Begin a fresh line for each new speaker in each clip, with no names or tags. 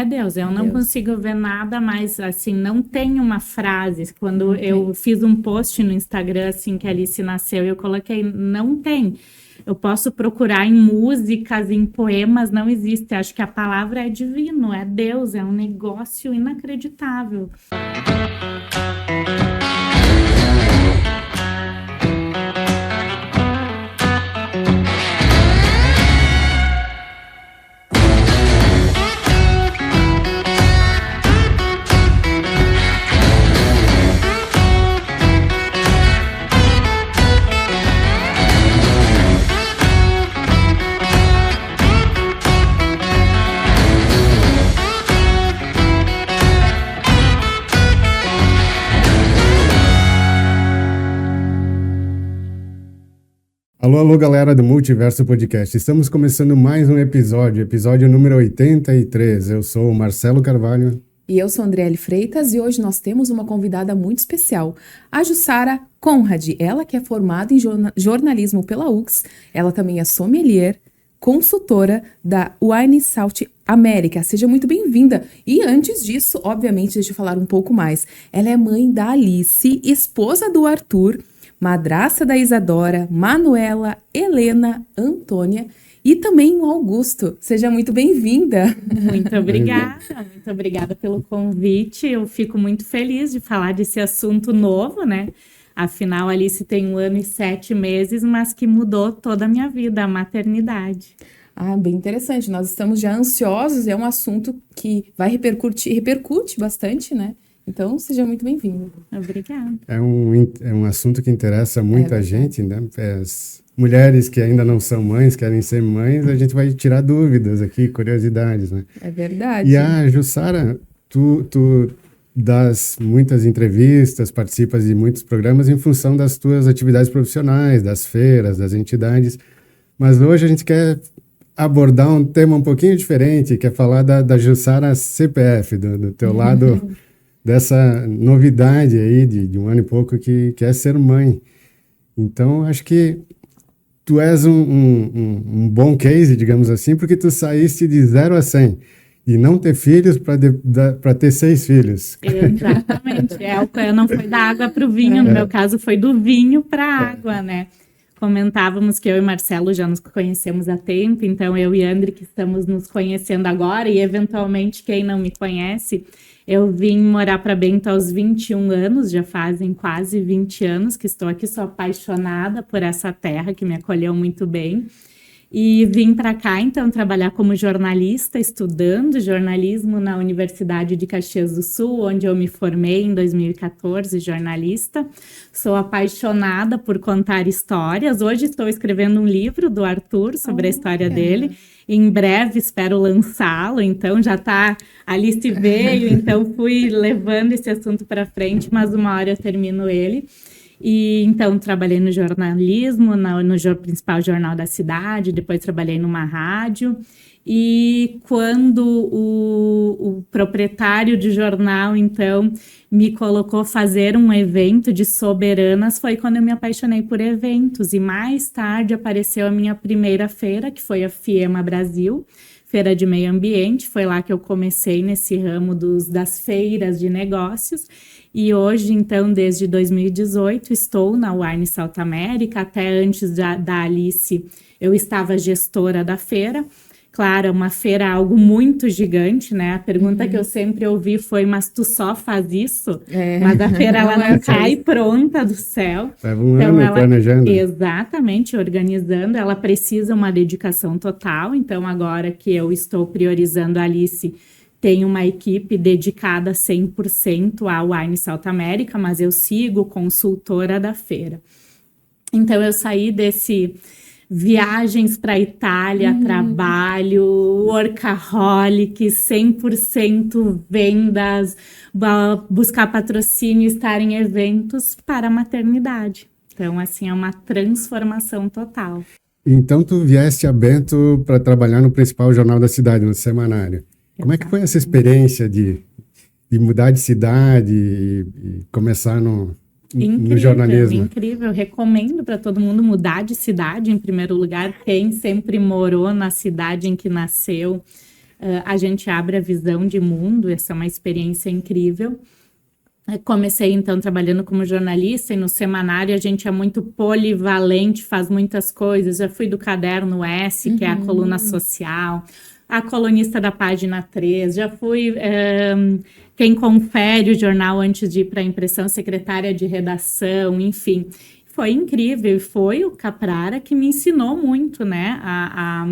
É Deus, eu não consigo ver nada mais, assim, não tem uma frase. Quando eu fiz um post no Instagram, assim, que a Alice nasceu, eu coloquei, não tem. Eu posso procurar em músicas, em poemas, não existe. Acho que a palavra é divino, é Deus, é um negócio inacreditável.
Alô, alô, galera do Multiverso Podcast. Estamos começando mais um episódio número 83. Eu sou o Marcelo Carvalho.
E eu sou Andriele Freitas e hoje nós temos uma convidada muito especial, a Jussara Conrad. Ela que é formada em jornalismo pela UX, ela também é sommelier, consultora da Wine South America. Seja muito bem-vinda. E antes disso, obviamente, deixa eu falar um pouco mais. Ela é mãe da Alice, esposa do Arthur, madrasta da Isadora, Manuela, Helena, Antônia e também o Augusto. Seja muito bem-vinda.
Muito obrigada pelo convite. Eu fico muito feliz de falar desse assunto novo, né? Afinal, a Alice tem 1 ano e 7 meses, mas que mudou toda a minha vida, a maternidade.
Ah, bem interessante. Nós estamos já ansiosos, é um assunto que vai repercute bastante, né? Então, seja muito bem-vindo.
Obrigada.
É um assunto que interessa muita gente, né? As mulheres que ainda não são mães, querem ser mães, a gente vai tirar dúvidas aqui, curiosidades, né?
É verdade.
E a Jussara, tu dás muitas entrevistas, participas de muitos programas em função das tuas atividades profissionais, das feiras, das entidades, mas hoje a gente quer abordar um tema um pouquinho diferente, quer falar da Jussara CPF, do teu lado... dessa novidade aí de 1 ano e pouco que é ser mãe. Então, acho que tu és um bom case, digamos assim, porque tu saíste de 0 a 100 e não ter filhos para ter 6 filhos.
Exatamente. Não foi da água para o vinho, no meu caso foi do vinho para a água, né? Comentávamos que eu e Marcelo já nos conhecemos há tempo, então eu e André que estamos nos conhecendo agora e eventualmente quem não me conhece, eu vim morar para Bento aos 21 anos, já fazem quase 20 anos que estou aqui, sou apaixonada por essa terra que me acolheu muito bem. E vim para cá, então, trabalhar como jornalista, estudando jornalismo na Universidade de Caxias do Sul, onde eu me formei em 2014, jornalista. Sou apaixonada por contar histórias. Hoje estou escrevendo um livro do Arthur sobre a história dele. Em breve espero lançá-lo, então já está, a Alice veio, então fui levando esse assunto para frente, mas uma hora eu termino ele. E então trabalhei no jornalismo, no principal jornal da cidade, depois trabalhei numa rádio. E quando o proprietário de jornal, então, me colocou fazer um evento de soberanas, foi quando eu me apaixonei por eventos. E mais tarde apareceu a minha primeira feira, que foi a FIEMA Brasil, Feira de Meio Ambiente. Foi lá que eu comecei nesse ramo das feiras de negócios. E hoje, então, desde 2018, estou na Wine South America. Até antes da Alice, eu estava gestora da feira. Claro, uma feira é algo muito gigante, né? A pergunta que eu sempre ouvi foi, mas tu só faz isso? Mas a feira, ela não cai pronta do céu.
Leva um ano planejando.
Exatamente, organizando. Ela precisa uma dedicação total. Então, agora que eu estou priorizando a Alice, tem uma equipe dedicada 100% à Wine South America, mas eu sigo consultora da feira. Então, eu saí desse viagens para a Itália, trabalho, workaholic, 100% vendas, buscar patrocínio, estar em eventos para a maternidade. Então, assim, é uma transformação total.
Então, tu vieste a Bento para trabalhar no principal jornal da cidade, no Semanário. Como é que foi essa experiência de mudar de cidade e começar no jornalismo?
Incrível, recomendo para todo mundo mudar de cidade, em primeiro lugar, quem sempre morou na cidade em que nasceu. a gente abre a visão de mundo, essa é uma experiência incrível. Comecei, então, trabalhando como jornalista e no semanário a gente é muito polivalente, faz muitas coisas. Já fui do Caderno S, que é a coluna social, a colunista da Página 3, já fui quem confere o jornal antes de ir para a impressão, secretária de redação, enfim. Foi incrível, foi o Caprara que me ensinou muito, né, a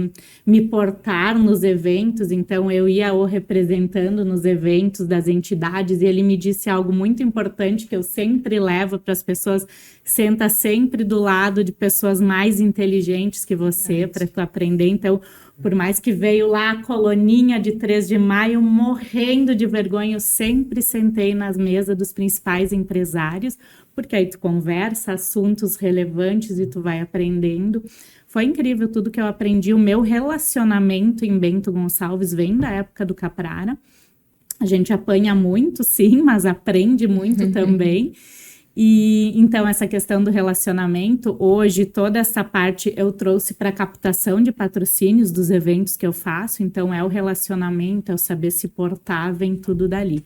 me portar nos eventos. Então, eu ia o representando nos eventos das entidades e ele me disse algo muito importante que eu sempre levo para as pessoas: senta sempre do lado de pessoas mais inteligentes que você, para tu aprender. Então, por mais que veio lá a coluninha de 3 de maio, morrendo de vergonha, eu sempre sentei nas mesas dos principais empresários, porque aí tu conversa assuntos relevantes e tu vai aprendendo. Foi incrível tudo que eu aprendi. O meu relacionamento em Bento Gonçalves vem da época do Caprara. A gente apanha muito, sim, mas aprende muito também. E então, essa questão do relacionamento, hoje, toda essa parte eu trouxe para captação de patrocínios dos eventos que eu faço. Então, é o relacionamento, é o saber se portar, vem tudo dali.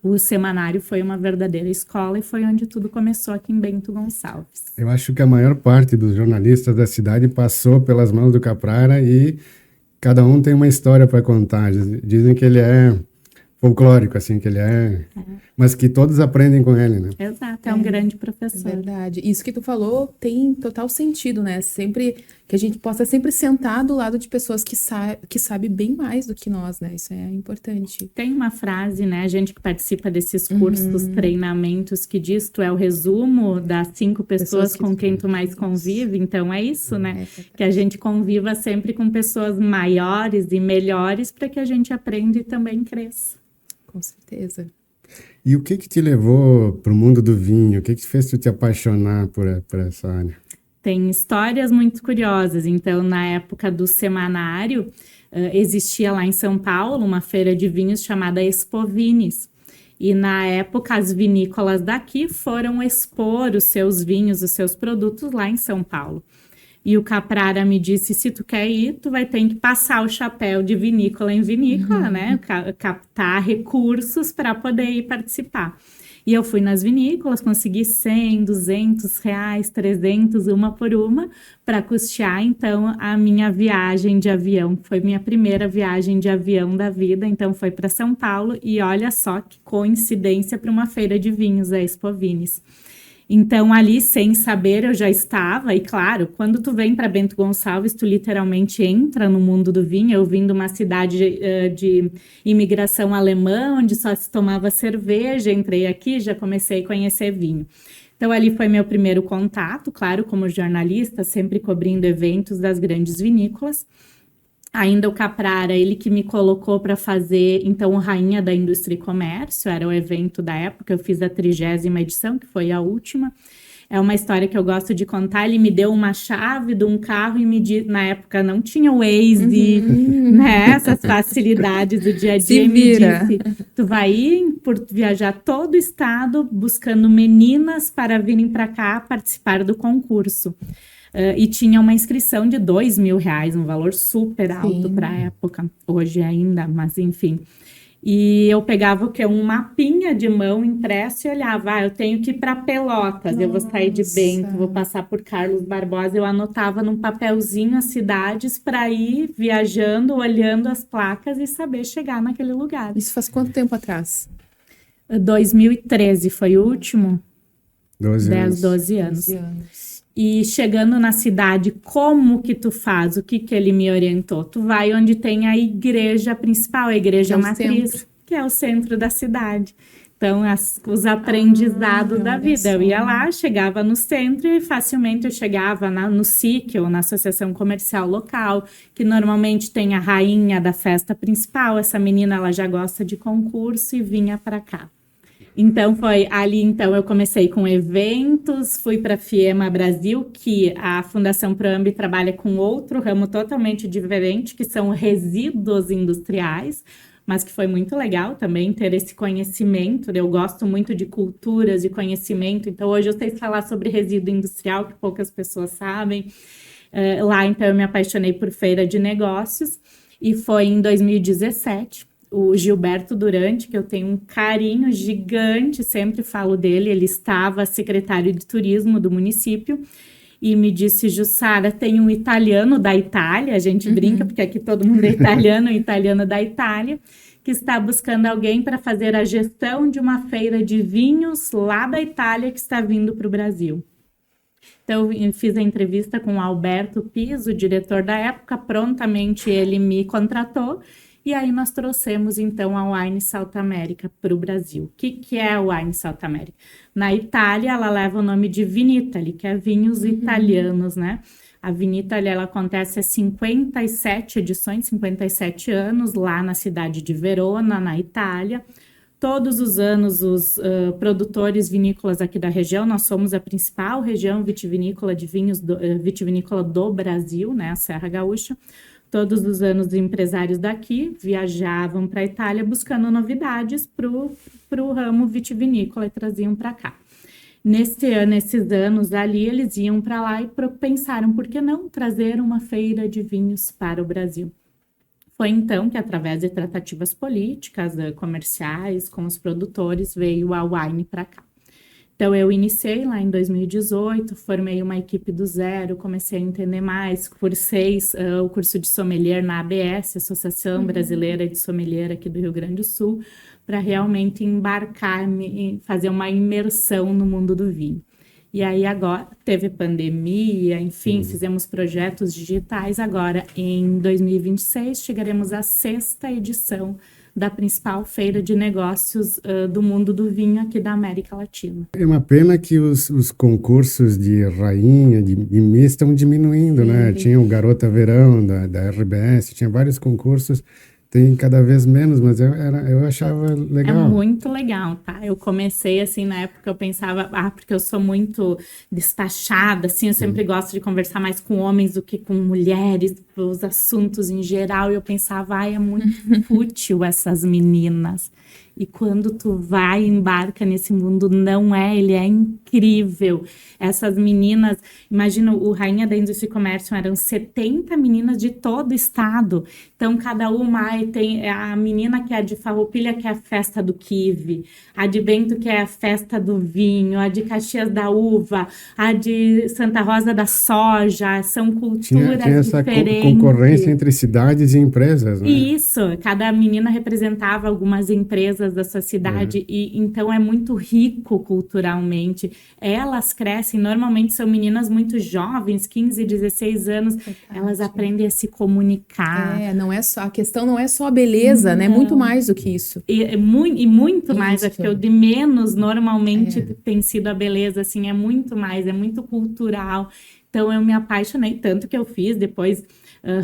O semanário foi uma verdadeira escola e foi onde tudo começou aqui em Bento Gonçalves.
Eu acho que a maior parte dos jornalistas da cidade passou pelas mãos do Caprara e cada um tem uma história para contar. Dizem que ele é folclórico, assim, que ele é... Mas que todos aprendem com ele, né?
Exato, é um grande professor.
É verdade. Isso que tu falou tem total sentido, né? Sempre que a gente possa sempre sentar do lado de pessoas que sabem bem mais do que nós, né? Isso é importante.
Tem uma frase, né? A gente que participa desses cursos, treinamentos, que diz: tu é o resumo das 5 pessoas com quem tu mais convive. Então, é isso, né? Que a gente conviva sempre com pessoas maiores e melhores para que a gente aprenda e também cresça.
Com certeza.
E o que te levou para o mundo do vinho? O que fez tu te apaixonar por essa área?
Tem histórias muito curiosas. Então, na época do semanário, existia lá em São Paulo uma feira de vinhos chamada Expo Vines. E, na época, as vinícolas daqui foram expor os seus vinhos, os seus produtos lá em São Paulo. E o Caprara me disse: se tu quer ir, tu vai ter que passar o chapéu de vinícola em vinícola, né? Captar recursos para poder ir participar. E eu fui nas vinícolas, consegui 100, 200 reais, 300, uma por uma, para custear, então, a minha viagem de avião. Foi minha primeira viagem de avião da vida, então foi para São Paulo. E olha só que coincidência para uma feira de vinhos, a Expo Vines. Então, ali, sem saber, eu já estava. E, claro, quando tu vem para Bento Gonçalves, tu literalmente entra no mundo do vinho. Eu vim de uma cidade de imigração alemã, onde só se tomava cerveja. Entrei aqui, já comecei a conhecer vinho. Então, ali foi meu primeiro contato, claro, como jornalista, sempre cobrindo eventos das grandes vinícolas. Ainda o Caprara, ele que me colocou para fazer, então, o Rainha da Indústria e Comércio, era o evento da época, eu fiz a 30ª edição, que foi a última. É uma história que eu gosto de contar. Ele me deu uma chave de um carro e me disse, na época não tinha o Waze, né, essas facilidades do dia a dia, e me disse: tu vai ir por viajar todo o estado buscando meninas para virem para cá participar do concurso. E tinha uma inscrição de R$2.000, um valor super alto para a época, hoje ainda, mas enfim. E eu pegava o quê? Um mapinha de mão impresso e olhava: eu tenho que ir para Pelotas, eu vou sair de Bento, vou passar por Carlos Barbosa. Eu anotava num papelzinho as cidades para ir viajando, olhando as placas e saber chegar naquele lugar.
Isso faz quanto tempo atrás?
2013 foi o último.
12 anos.
12 anos. E chegando na cidade, como que tu faz? O que ele me orientou? Tu vai onde tem a igreja principal, a igreja matriz, que é o centro da cidade. Então, os aprendizados da vida. Eu ia lá, chegava no centro e facilmente eu chegava no SIC, ou na associação comercial local, que normalmente tem a rainha da festa principal. Essa menina, ela já gosta de concurso e vinha para cá. Então, foi ali, então, eu comecei com eventos, fui para a FIEMA Brasil, que a Fundação Proambi trabalha com outro ramo totalmente diferente, que são resíduos industriais, mas que foi muito legal também ter esse conhecimento. Eu gosto muito de culturas, de conhecimento, então hoje eu sei falar sobre resíduo industrial, que poucas pessoas sabem. Lá, então, eu me apaixonei por feira de negócios. E foi em 2017, o Gilberto Durante, que eu tenho um carinho gigante, sempre falo dele, ele estava secretário de turismo do município, e me disse, Jussara, tem um italiano da Itália, a gente brinca, porque aqui todo mundo é italiano, um italiano da Itália, que está buscando alguém para fazer a gestão de uma feira de vinhos lá da Itália que está vindo para o Brasil. Então, eu fiz a entrevista com o Alberto Pis, o diretor da época, prontamente ele me contratou, e aí nós trouxemos, então, a Wine South America para o Brasil. O que é a Wine South America? Na Itália, ela leva o nome de Vinitaly, que é vinhos italianos, né? A Vinitaly, ela acontece há 57 edições, 57 anos, lá na cidade de Verona, na Itália. Todos os anos, os produtores vinícolas aqui da região, nós somos a principal região vitivinícola de vinhos vitivinícola do Brasil, né, a Serra Gaúcha. Todos os anos, os empresários daqui viajavam para a Itália buscando novidades para o ramo vitivinícola e traziam para cá. Nesses anos ali, eles iam para lá e pensaram, por que não trazer uma feira de vinhos para o Brasil? Foi então que, através de tratativas políticas, comerciais, com os produtores, veio a Wine para cá. Então, eu iniciei lá em 2018, formei uma equipe do zero, comecei a entender mais, cursei o curso de sommelier na ABS, Associação Brasileira de Sommelier aqui do Rio Grande do Sul, para realmente embarcar, fazer uma imersão no mundo do vinho. E aí agora teve pandemia, enfim, fizemos projetos digitais. Agora, em 2026, chegaremos à 6ª edição da principal feira de negócios do mundo do vinho aqui da América Latina.
É uma pena que os concursos de rainha, de Miss, estão diminuindo, né? Tinha o Garota Verão da RBS, tinha vários concursos. Tem cada vez menos, mas eu achava legal.
É muito legal, tá? Eu comecei, assim, na época eu pensava, porque eu sou muito despachada, assim, eu sempre gosto de conversar mais com homens do que com mulheres, os assuntos em geral, e eu pensava, é muito fútil essas meninas. E quando tu vai e embarca nesse mundo, não é, ele é incrível. Essas meninas, imagina, o Rainha da Indústria e Comércio eram 70 meninas de todo o estado. Então, cada uma tem a menina que é de Farroupilha, que é a festa do quibe, a de Bento, que é a festa do vinho, a de Caxias da uva, a de Santa Rosa da soja, são culturas
tinha essa
diferentes.
Concorrência entre cidades e empresas, né?
Isso, cada menina representava algumas empresas da sua cidade, e então é muito rico culturalmente. Elas crescem, normalmente são meninas muito jovens, 15, 16 anos, elas aprendem a se comunicar.
Não é só, a questão não é só a beleza, né? Muito mais do que isso.
E muito mais, acho que o de menos normalmente tem sido a beleza, assim, é muito mais, é muito cultural. Então eu me apaixonei, tanto que eu fiz depois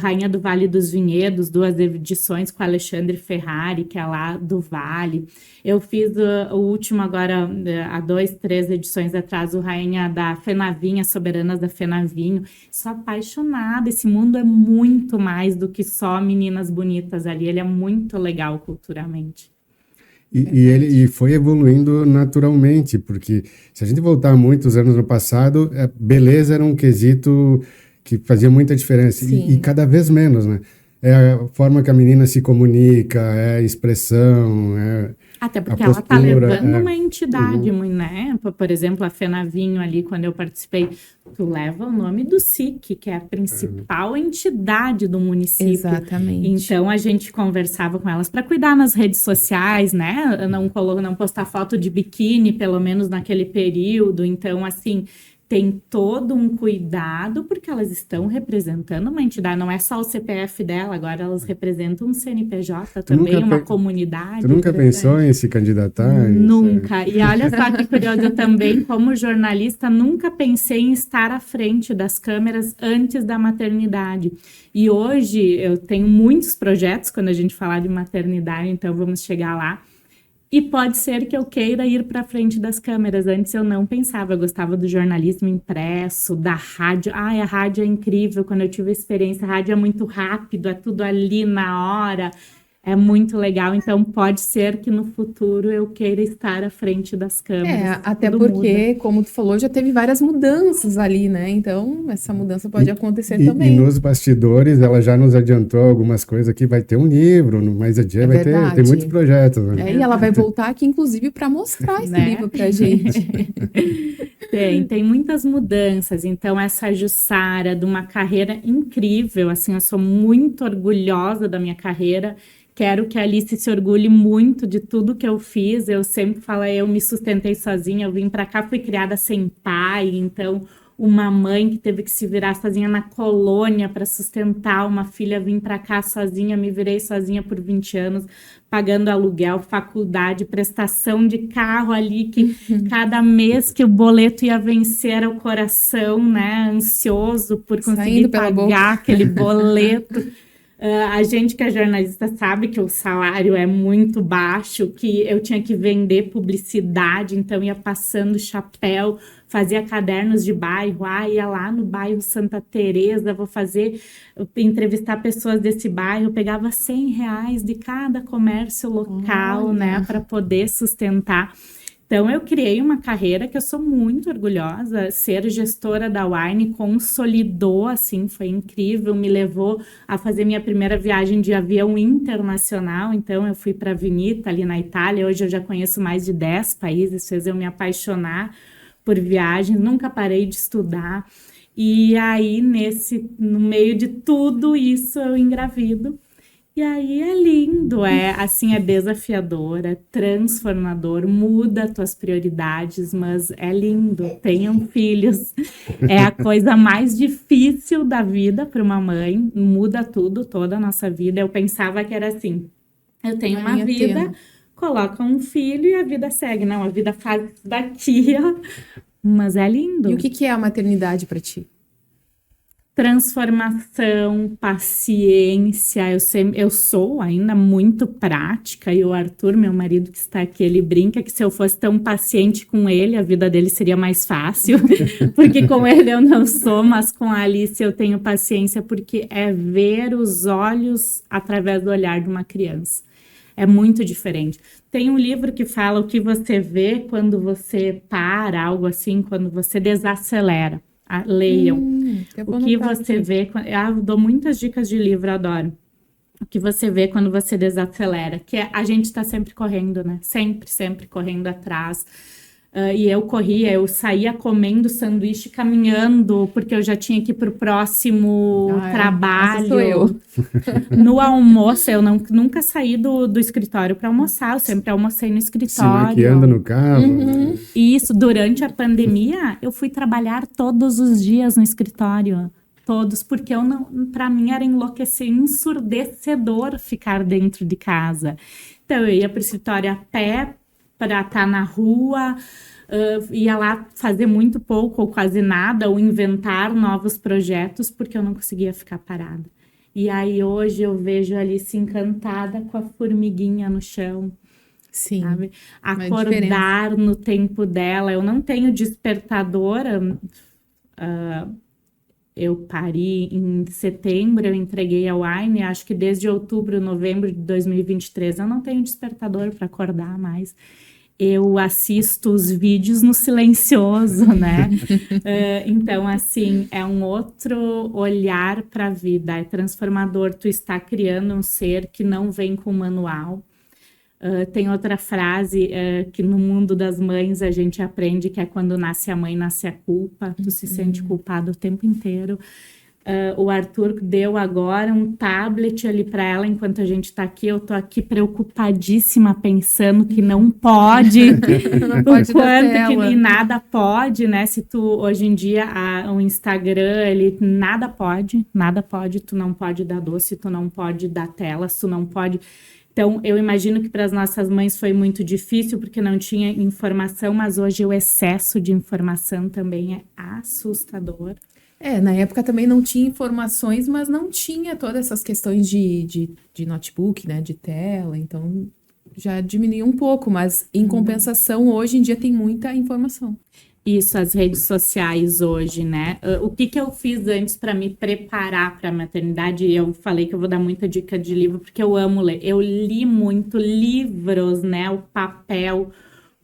Rainha do Vale dos Vinhedos, 2 edições com Alexandre Ferrari, que é lá do Vale. Eu fiz o último agora, há 2, 3 edições atrás, o Rainha da Fenavinha, Soberanas da Fenavinho. Sou apaixonada, esse mundo é muito mais do que só meninas bonitas ali, ele é muito legal culturalmente.
E foi evoluindo naturalmente, porque se a gente voltar muitos anos no passado, a beleza era um quesito que fazia muita diferença, e cada vez menos, né? É a forma que a menina se comunica, é a expressão,
até porque ela está levando uma entidade, né? Por exemplo, a Fenavinho ali, quando eu participei, tu leva o nome do SIC, que é a principal entidade do município.
Exatamente.
Então, a gente conversava com elas para cuidar nas redes sociais, né? Não postar foto de biquíni, pelo menos naquele período. Então, assim, tem todo um cuidado, porque elas estão representando uma entidade, não é só o CPF dela, agora elas representam um CNPJ também, uma comunidade.
Tu nunca pensou em se candidatar?
Nunca. E olha só que curioso, eu também, como jornalista, nunca pensei em estar à frente das câmeras antes da maternidade. E hoje eu tenho muitos projetos, quando a gente falar de maternidade, então vamos chegar lá. E pode ser que eu queira ir para frente das câmeras. Antes eu não pensava, eu gostava do jornalismo impresso, da rádio. A rádio é incrível, quando eu tive a experiência, a rádio é muito rápido, é tudo ali na hora. É muito legal, então pode ser que no futuro eu queira estar à frente das câmeras.
Até
Tudo
porque, como tu falou, já teve várias mudanças ali, né? Então, essa mudança pode acontecer
E
também.
nos bastidores, ela já nos adiantou algumas coisas aqui. Vai ter um livro, mais adiante vai ter,
verdade.
tem muitos projetos. Né?
E ela vai voltar aqui, inclusive, para mostrar esse
Né?
livro pra gente.
Tem muitas mudanças. Então, essa Jussara, de uma carreira incrível, assim, eu sou muito orgulhosa da minha carreira. Quero que a Alice se orgulhe muito de tudo que eu fiz. Eu sempre falo, eu me sustentei sozinha, eu vim para cá, fui criada sem pai, então uma mãe que teve que se virar sozinha na colônia para sustentar uma filha, vim para cá sozinha, me virei sozinha por 20 anos, pagando aluguel, faculdade, prestação de carro ali, que cada mês que o boleto ia vencer era o coração, né, ansioso por conseguir
Saindo pela boca.
pagar aquele boleto. A gente que é jornalista sabe que o salário é muito baixo, que eu tinha que vender publicidade, então ia passando chapéu, fazia cadernos de bairro, ia lá no bairro Santa Teresa, vou entrevistar pessoas desse bairro, pegava R$100 de cada comércio local, né, para poder sustentar. Então, eu criei uma carreira que eu sou muito orgulhosa. Ser gestora da Wine consolidou, assim, foi incrível. Me levou a fazer minha primeira viagem de avião internacional. Então, eu fui para Vinita, ali na Itália. Hoje eu já conheço mais de 10 países. Fez eu me apaixonar por viagens. Nunca parei de estudar. E aí, no meio de tudo isso, eu engravido. E aí é lindo, é desafiador, é transformador, muda tuas prioridades, mas é lindo. Tenham filhos. É a coisa mais difícil da vida para uma mãe, muda tudo, toda a nossa vida. Eu pensava que era assim, eu tenho uma vida, coloca um filho e a vida segue. Não, a vida faz isso daqui, ó. Mas é lindo.
E o que é a maternidade para ti?
Transformação, paciência. Eu sou ainda muito prática, e o Arthur, meu marido que está aqui, ele brinca que se eu fosse tão paciente com ele, a vida dele seria mais fácil, porque com ele eu não sou, mas com a Alice eu tenho paciência, porque é ver os olhos através do olhar de uma criança. É muito diferente. Tem um livro que fala o que você vê quando você para, algo assim, quando você desacelera. Leiam. O que você vê... Eu dou muitas dicas de livro, adoro. O que você vê quando você desacelera. Que a gente está sempre correndo, né? Sempre correndo atrás. E eu saía comendo sanduíche, caminhando, porque eu já tinha que ir para o próximo trabalho.
Essa sou eu.
No almoço, eu nunca saí do escritório para almoçar, eu sempre almocei no escritório.
Se maquiando no carro.
E isso, durante a pandemia, eu fui trabalhar todos os dias no escritório. Todos, porque para mim era ensurdecedor ficar dentro de casa. Então, eu ia para o escritório a pé, para estar na rua, ia lá fazer muito pouco ou quase nada, ou inventar novos projetos, porque eu não conseguia ficar parada. E aí hoje eu vejo a Alice encantada com a formiguinha no chão.
Sim.
Sabe? Acordar no tempo dela. Eu não tenho despertador. Eu pari em setembro, eu entreguei a Wine, acho que desde outubro, novembro de 2023, eu não tenho despertador para acordar mais. Eu assisto os vídeos no silencioso, né? Então, assim, é um outro olhar para a vida, é transformador. Tu está criando um ser que não vem com manual. Tem outra frase que no mundo das mães a gente aprende, que é quando nasce a mãe, nasce a culpa. Tu se sente culpado o tempo inteiro. O Arthur deu agora um tablet ali para ela enquanto a gente está aqui. Eu tô aqui preocupadíssima, pensando que não pode,
Não pode dar tela.
E nada pode, né? Se tu hoje em dia o Instagram, ele nada pode, tu não pode dar doce, tu não pode dar telas, tu não pode. Então, eu imagino que para as nossas mães foi muito difícil, porque não tinha informação, mas hoje o excesso de informação também é assustador.
Na época também não tinha informações, mas não tinha todas essas questões de notebook, né, de tela, então já diminuiu um pouco, mas em compensação, hoje em dia tem muita informação.
Isso, as redes sociais hoje, né? O que eu fiz antes para me preparar para a maternidade? Eu falei que eu vou dar muita dica de livro, porque eu amo ler. Eu li muito livros, né? O papel,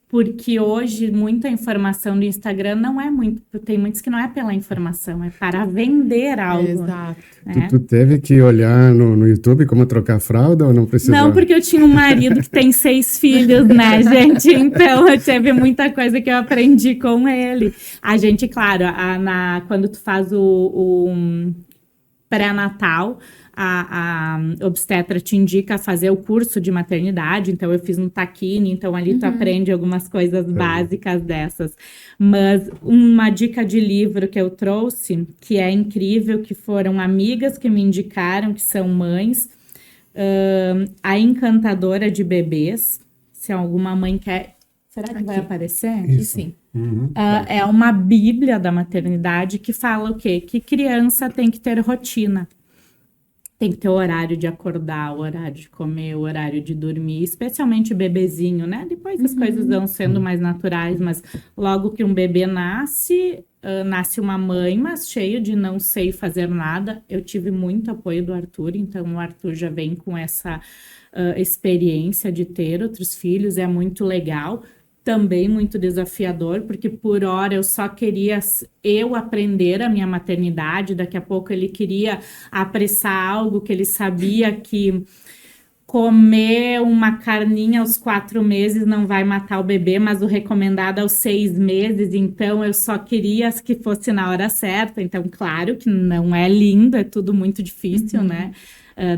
porque hoje muita informação do Instagram não é muito... Tem muitos que não é pela informação, é para vender algo.
Exato.
Né?
Tu teve que olhar no YouTube como trocar fralda ou não precisou?
Não, porque eu tinha um marido que tem 6 filhos, né, gente? Então, teve muita coisa que eu aprendi com ele. A gente, claro, quando tu faz o pré-natal, a obstetra te indica fazer o curso de maternidade, então eu fiz no Taquini, então ali tu aprende algumas coisas básicas dessas. Mas uma dica de livro que eu trouxe, que é incrível, que foram amigas que me indicaram, que são mães, A Encantadora de Bebês, se alguma mãe quer... Será que vai aparecer?
Aqui sim.
É uma bíblia da maternidade que fala o quê? Que criança tem que ter rotina. Tem que ter o horário de acordar, o horário de comer, o horário de dormir, especialmente bebezinho, né? Depois as coisas vão sendo mais naturais, mas logo que um bebê nasce, nasce uma mãe, mas cheio de não sei fazer nada. Eu tive muito apoio do Arthur, então o Arthur já vem com essa experiência de ter outros filhos, é muito legal. Também muito desafiador, porque por hora eu só queria eu aprender a minha maternidade, daqui a pouco ele queria apressar algo que ele sabia que comer uma carninha aos 4 meses não vai matar o bebê, mas o recomendado aos 6 meses, então eu só queria que fosse na hora certa, então claro que não é lindo, é tudo muito difícil, né?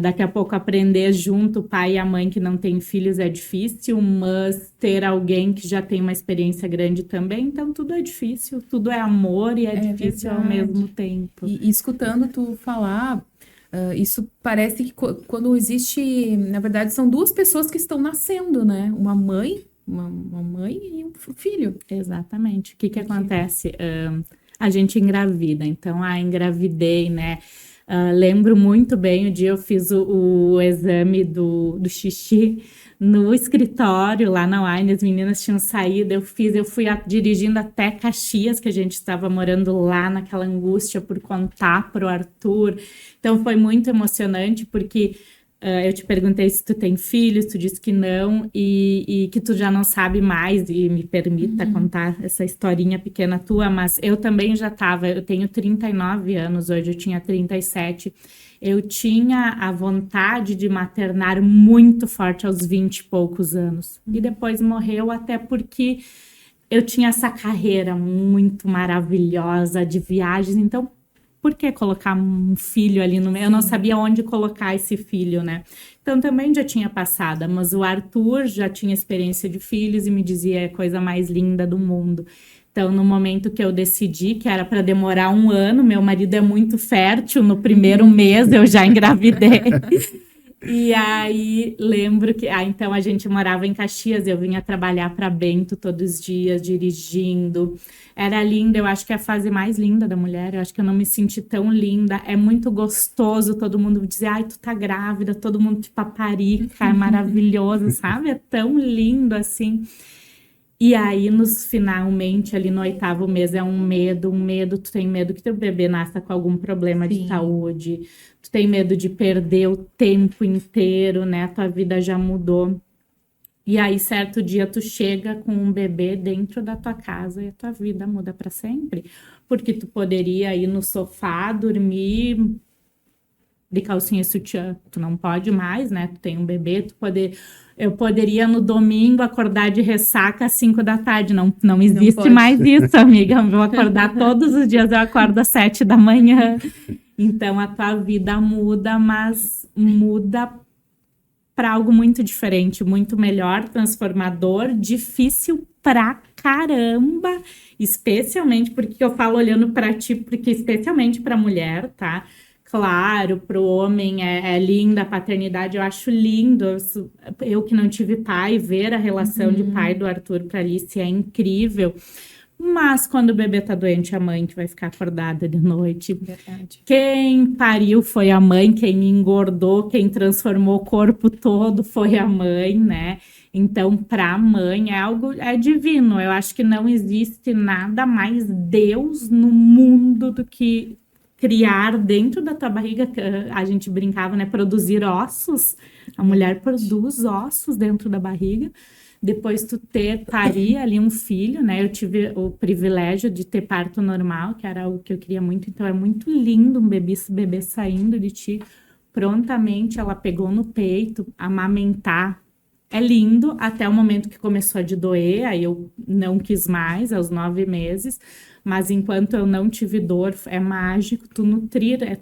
Daqui a pouco aprender junto o pai e a mãe que não tem filhos é difícil, mas ter alguém que já tem uma experiência grande também, então tudo é difícil, tudo é amor e é difícil ao mesmo tempo.
E escutando tu falar, isso parece que quando existe, na verdade, são 2 pessoas que estão nascendo, né? Uma mãe e um filho.
Exatamente. O que acontece? A gente engravida, então, engravidei, né? Lembro muito bem, o dia eu fiz o exame do xixi no escritório, lá na UAIN, as meninas tinham saído, eu fui dirigindo até Caxias, que a gente estava morando lá, naquela angústia por contar pro Arthur. Então foi muito emocionante, porque eu te perguntei se tu tem filhos, tu disse que não, e que tu já não sabe mais, e me permita contar essa historinha pequena tua, mas eu também eu tenho 39 anos, hoje eu tinha 37, eu tinha a vontade de maternar muito forte aos 20 e poucos anos, e depois morreu até porque eu tinha essa carreira muito maravilhosa de viagens, então por que colocar um filho ali no meio? Eu não sabia onde colocar esse filho, né? Então, também já tinha passado, mas o Arthur já tinha experiência de filhos e me dizia, é a coisa mais linda do mundo. Então, no momento que eu decidi que era para demorar 1 ano, meu marido é muito fértil, no primeiro mês eu já engravidei. E aí, lembro que... então, a gente morava em Caxias, eu vinha trabalhar para Bento todos os dias, dirigindo. Era linda, eu acho que é a fase mais linda da mulher, eu acho que eu não me senti tão linda. É muito gostoso todo mundo dizer, ai, tu tá grávida, todo mundo te paparica, é maravilhoso, sabe? É tão lindo, assim. E aí, finalmente, ali no 8º mês, é um medo, tu tem medo que teu bebê nasça com algum problema de saúde, tu tem medo de perder o tempo inteiro, né? Tua vida já mudou. E aí, certo dia, tu chega com um bebê dentro da tua casa e a tua vida muda para sempre. Porque tu poderia ir no sofá, dormir de calcinha e sutiã. Tu não pode mais, né? Tu tem um bebê, eu poderia no domingo acordar de ressaca às 5 da tarde. Não existe mais isso, amiga. Eu vou acordar todos os dias, eu acordo às 7 da manhã. Então, a tua vida muda, mas muda para algo muito diferente, muito melhor, transformador, difícil pra caramba, especialmente porque eu falo olhando para ti, porque especialmente para mulher, tá? Claro, para o homem é linda a paternidade, eu acho lindo. Eu que não tive pai, ver a relação de pai do Arthur para Alice é incrível. Mas quando o bebê tá doente, a mãe que vai ficar acordada de noite.
Verdade.
Quem pariu foi a mãe, quem engordou, quem transformou o corpo todo foi a mãe, né? Então, para a mãe é divino. Eu acho que não existe nada mais Deus no mundo do que criar dentro da tua barriga. A gente brincava, né? Produzir ossos. A mulher produz ossos dentro da barriga. Depois tu parir ali um filho, né? Eu tive o privilégio de ter parto normal, que era o que eu queria muito. Então, é muito lindo um bebê saindo de ti. Prontamente, ela pegou no peito, amamentar. É lindo até o momento que começou a doer, aí eu não quis mais, aos 9 meses, mas enquanto eu não tive dor, é mágico,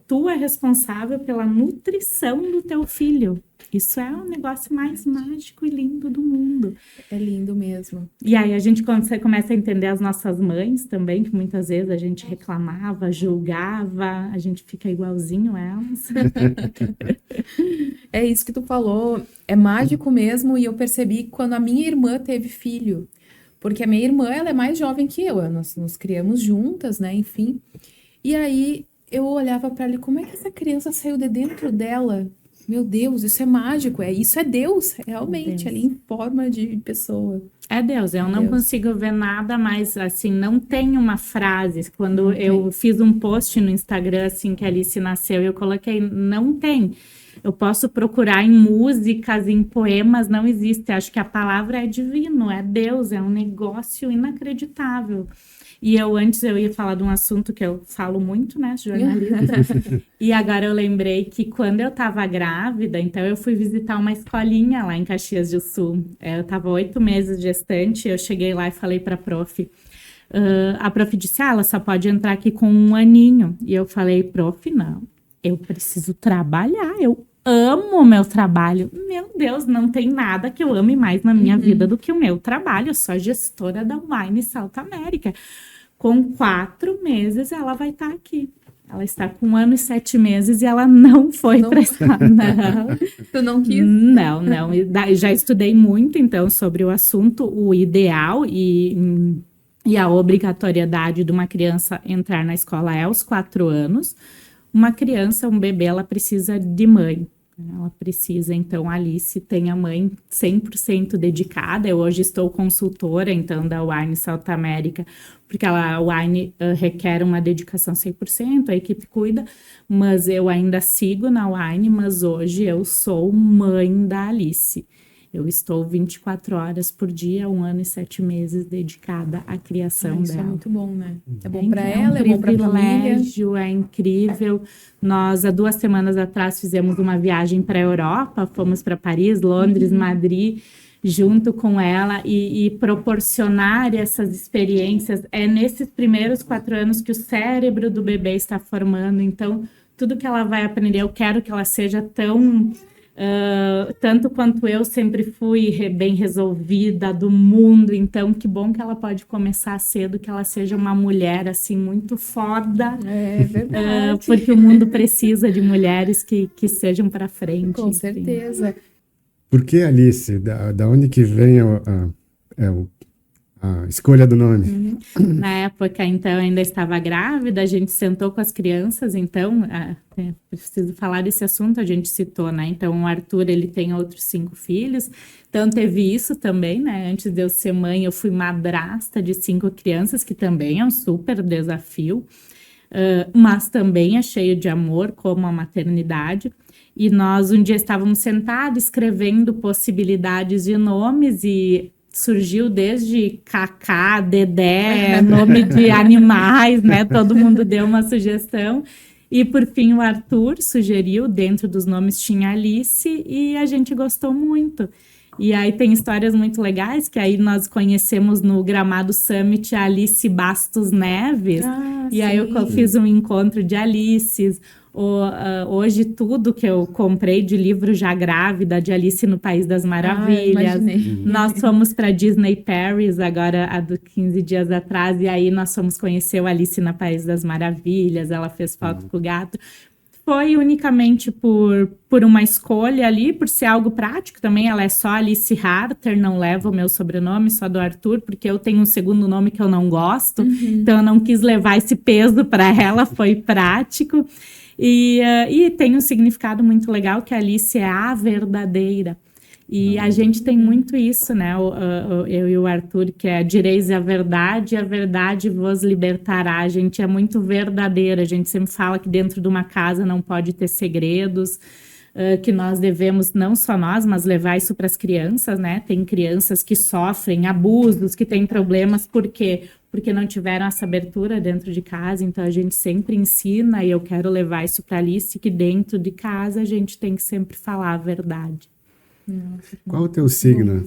tu é responsável pela nutrição do teu filho. Isso é o negócio mais mágico e lindo do mundo.
É lindo mesmo.
E aí quando você começa a entender as nossas mães também, que muitas vezes a gente reclamava, julgava, a gente fica igualzinho elas.
É isso que tu falou, é mágico mesmo, e eu percebi quando a minha irmã teve filho, porque a minha irmã, ela é mais jovem que eu, nós nos criamos juntas, né, enfim, e aí eu olhava para ela, como é que essa criança saiu de dentro dela? Meu Deus, isso é mágico, isso é Deus, realmente, ali em forma de pessoa.
É Deus, eu não consigo ver nada mais, assim, não tem uma frase. Quando eu fiz um post no Instagram, assim, que a Alice nasceu, eu coloquei, não tem. Eu posso procurar em músicas, em poemas, não existe. Acho que a palavra é divino, é Deus, é um negócio inacreditável. E antes eu ia falar de um assunto que eu falo muito, né, jornalista. E agora eu lembrei que quando eu tava grávida, então eu fui visitar uma escolinha lá em Caxias do Sul. Eu tava 8 meses gestante, eu cheguei lá e falei pra prof. A prof disse, ela só pode entrar aqui com 1 aninho. E eu falei, prof, não, eu preciso trabalhar, eu amo o meu trabalho. Meu Deus, não tem nada que eu ame mais na minha vida do que o meu trabalho. Eu sou gestora da Wine South America. Com 4 meses, ela vai estar aqui. Ela está com 1 ano e 7 meses e ela não foi para a escola. Não.
Tu não quis?
Não. Já estudei muito, então, sobre o assunto, o ideal e a obrigatoriedade de uma criança entrar na escola é aos 4 anos. Uma criança, um bebê, ela precisa de mãe. Ela precisa, então, a Alice tem a mãe 100% dedicada. Eu hoje estou consultora, então, da Wine South America, porque a Wine requer uma dedicação 100%, a equipe cuida, mas eu ainda sigo na Wine, mas hoje eu sou mãe da Alice. Eu estou 24 horas por dia, 1 ano e 7 meses dedicada à criação
isso
dela.
É muito bom, né? É bom para ela, é bom para a família.
É incrível. Nós, há 2 semanas atrás, fizemos uma viagem para a Europa, fomos para Paris, Londres, Madrid, junto com ela, e proporcionar essas experiências. É nesses primeiros 4 anos que o cérebro do bebê está formando. Então, tudo que ela vai aprender, eu quero que ela seja tão... tanto quanto eu sempre fui bem resolvida do mundo, então que bom que ela pode começar cedo, que ela seja uma mulher assim muito foda,
é verdade,
porque o mundo precisa de mulheres que sejam para frente.
Com certeza.
Por que, Alice? Da onde que vem a escolha do nome?
Na época, então, eu ainda estava grávida, a gente sentou com as crianças, então, preciso falar desse assunto, a gente citou, né? Então, o Arthur, ele tem outros 5 filhos, então teve isso também, né? Antes de eu ser mãe, eu fui madrasta de 5 crianças, que também é um super desafio, mas também é cheio de amor, como a maternidade. E nós, um dia, estávamos sentados, escrevendo possibilidades de nomes, e surgiu desde Cacá, Dedé, nome de animais, né? Todo mundo deu uma sugestão. E, por fim, o Arthur sugeriu, dentro dos nomes tinha Alice, e a gente gostou muito. E aí tem histórias muito legais, que aí nós conhecemos no Gramado Summit a Alice Bastos Neves. E aí eu fiz um encontro de Alices. Hoje tudo que eu comprei de livro já grávida, de Alice no País das Maravilhas. Nós fomos para Disney Paris agora há 15 dias atrás, e aí nós fomos conhecer o Alice no País das Maravilhas, ela fez foto com o gato. Foi unicamente por uma escolha ali, por ser algo prático também. Ela é só Alice Harter, não leva o meu sobrenome, só do Arthur, porque eu tenho um segundo nome que eu não gosto, então eu não quis levar esse peso para ela, foi prático. E tem um significado muito legal, que a Alice é a verdadeira. E a gente tem muito isso, né? Eu e o Arthur, que é direis a verdade vos libertará. A gente é muito verdadeira, a gente sempre fala que dentro de uma casa não pode ter segredos, que nós devemos, não só nós, mas levar isso para as crianças, né? Tem crianças que sofrem abusos, que têm problemas, por quê? Porque não tiveram essa abertura dentro de casa, então a gente sempre ensina, e eu quero levar isso para a Alice, que dentro de casa a gente tem que sempre falar a verdade.
Qual o teu signo?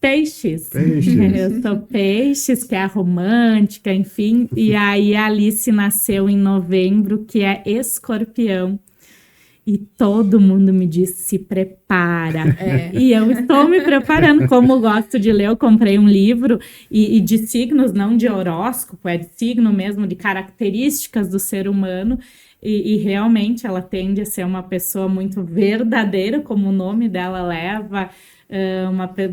Peixes.
Peixes.
Eu sou peixes, que é a romântica, enfim. E aí a Alice nasceu em novembro, que é escorpião. E todo mundo me disse, se prepara. E eu estou me preparando. Como eu gosto de ler, eu comprei um livro e de signos, não de horóscopo, é de signo mesmo, de características do ser humano. E realmente ela tende a ser uma pessoa muito verdadeira, como o nome dela leva,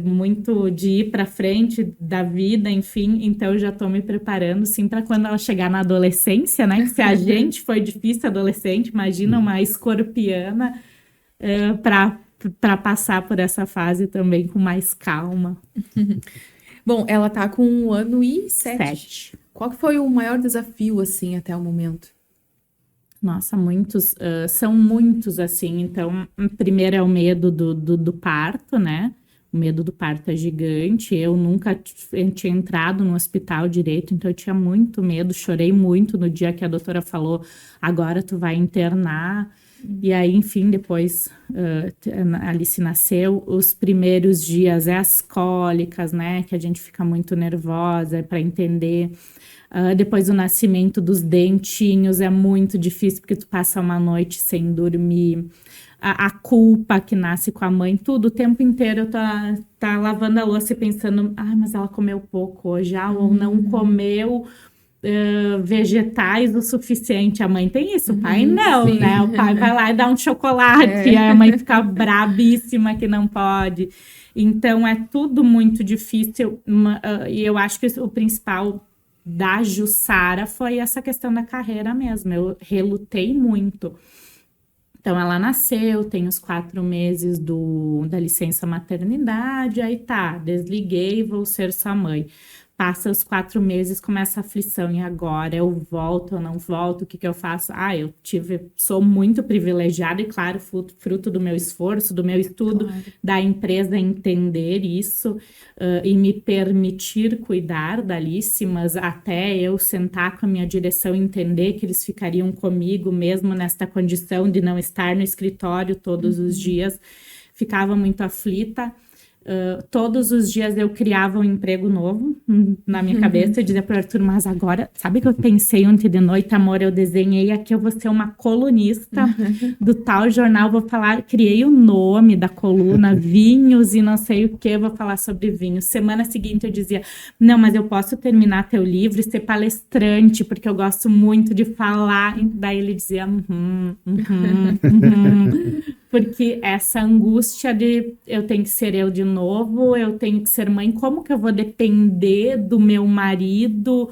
muito de ir para frente da vida, enfim. Então eu já estou me preparando, sim, para quando ela chegar na adolescência, né? Que se a gente foi difícil adolescente, imagina uma escorpiana para passar por essa fase também com mais calma.
Bom, ela tá com 1 ano e 7.
7.
Qual que foi o maior desafio, assim, até o momento?
Nossa, muitos, são muitos, assim. Então, primeiro é o medo do parto, né? O medo do parto é gigante. Eu nunca tinha entrado no hospital direito, então eu tinha muito medo. Chorei muito no dia que a doutora falou, agora tu vai internar. E aí, enfim, depois a Alice nasceu. Os primeiros dias é as cólicas, né? Que a gente fica muito nervosa para entender. Depois do nascimento dos dentinhos é muito difícil, porque tu passa uma noite sem dormir. A culpa que nasce com a mãe, tudo, o tempo inteiro tá lavando a louça e pensando, mas ela comeu pouco hoje, ou não comeu vegetais o suficiente. A mãe tem isso, o pai não,
sim.
né? O pai vai lá e dá um chocolate, e a mãe fica brabíssima que não pode. Então, é tudo muito difícil, e eu acho que o principal da Jussara foi essa questão da carreira mesmo. Eu relutei muito. Então, ela nasceu, tem os 4 meses da licença maternidade, aí tá, desliguei, vou ser sua mãe. Passa os 4 meses, começa a aflição, e agora eu volto ou não volto, o que eu faço? Sou muito privilegiada e, claro, fruto do meu esforço, do meu estudo, claro, da empresa entender isso e me permitir cuidar da Alice, mas até eu sentar com a minha direção e entender que eles ficariam comigo mesmo nesta condição de não estar no escritório todos os dias, ficava muito aflita. Todos os dias eu criava um emprego novo na minha cabeça. Eu dizia para o Arthur, mas agora, sabe que eu pensei ontem de noite, amor, eu desenhei aqui, eu vou ser uma colunista do tal jornal, vou falar, criei o nome da coluna, vinhos e não sei o que, vou falar sobre vinhos. Semana seguinte eu dizia, não, mas eu posso terminar teu livro e ser palestrante, porque eu gosto muito de falar. E daí ele dizia, porque essa angústia de eu tenho que ser eu de novo, eu tenho que ser mãe, como que eu vou depender do meu marido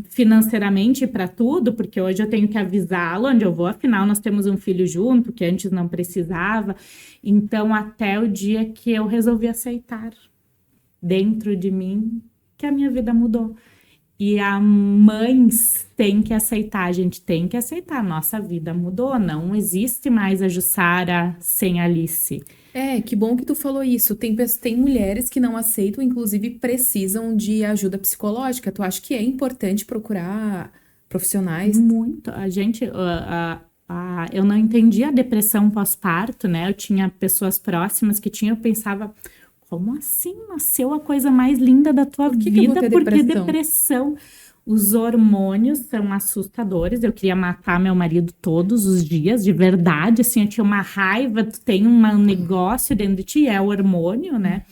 financeiramente para tudo? Porque hoje eu tenho que avisá-lo onde eu vou, afinal nós temos um filho junto, que antes não precisava. Então, até o dia que eu resolvi aceitar dentro de mim que a minha vida mudou. E as mães têm que aceitar, a gente tem que aceitar, nossa vida mudou, não existe mais a Jussara sem Alice.
Que bom que tu falou isso. Tem mulheres que não aceitam, inclusive precisam de ajuda psicológica. Tu acha que é importante procurar profissionais?
Muito. A gente, eu não entendia a depressão pós-parto, né? Eu tinha pessoas próximas que tinham, eu pensava, como assim? Nasceu a coisa mais linda da tua vida? Por que depressão? Os hormônios são assustadores. Eu queria matar meu marido todos os dias, de verdade. Assim, eu tinha uma raiva, tu tem um negócio dentro de ti, é o hormônio, né?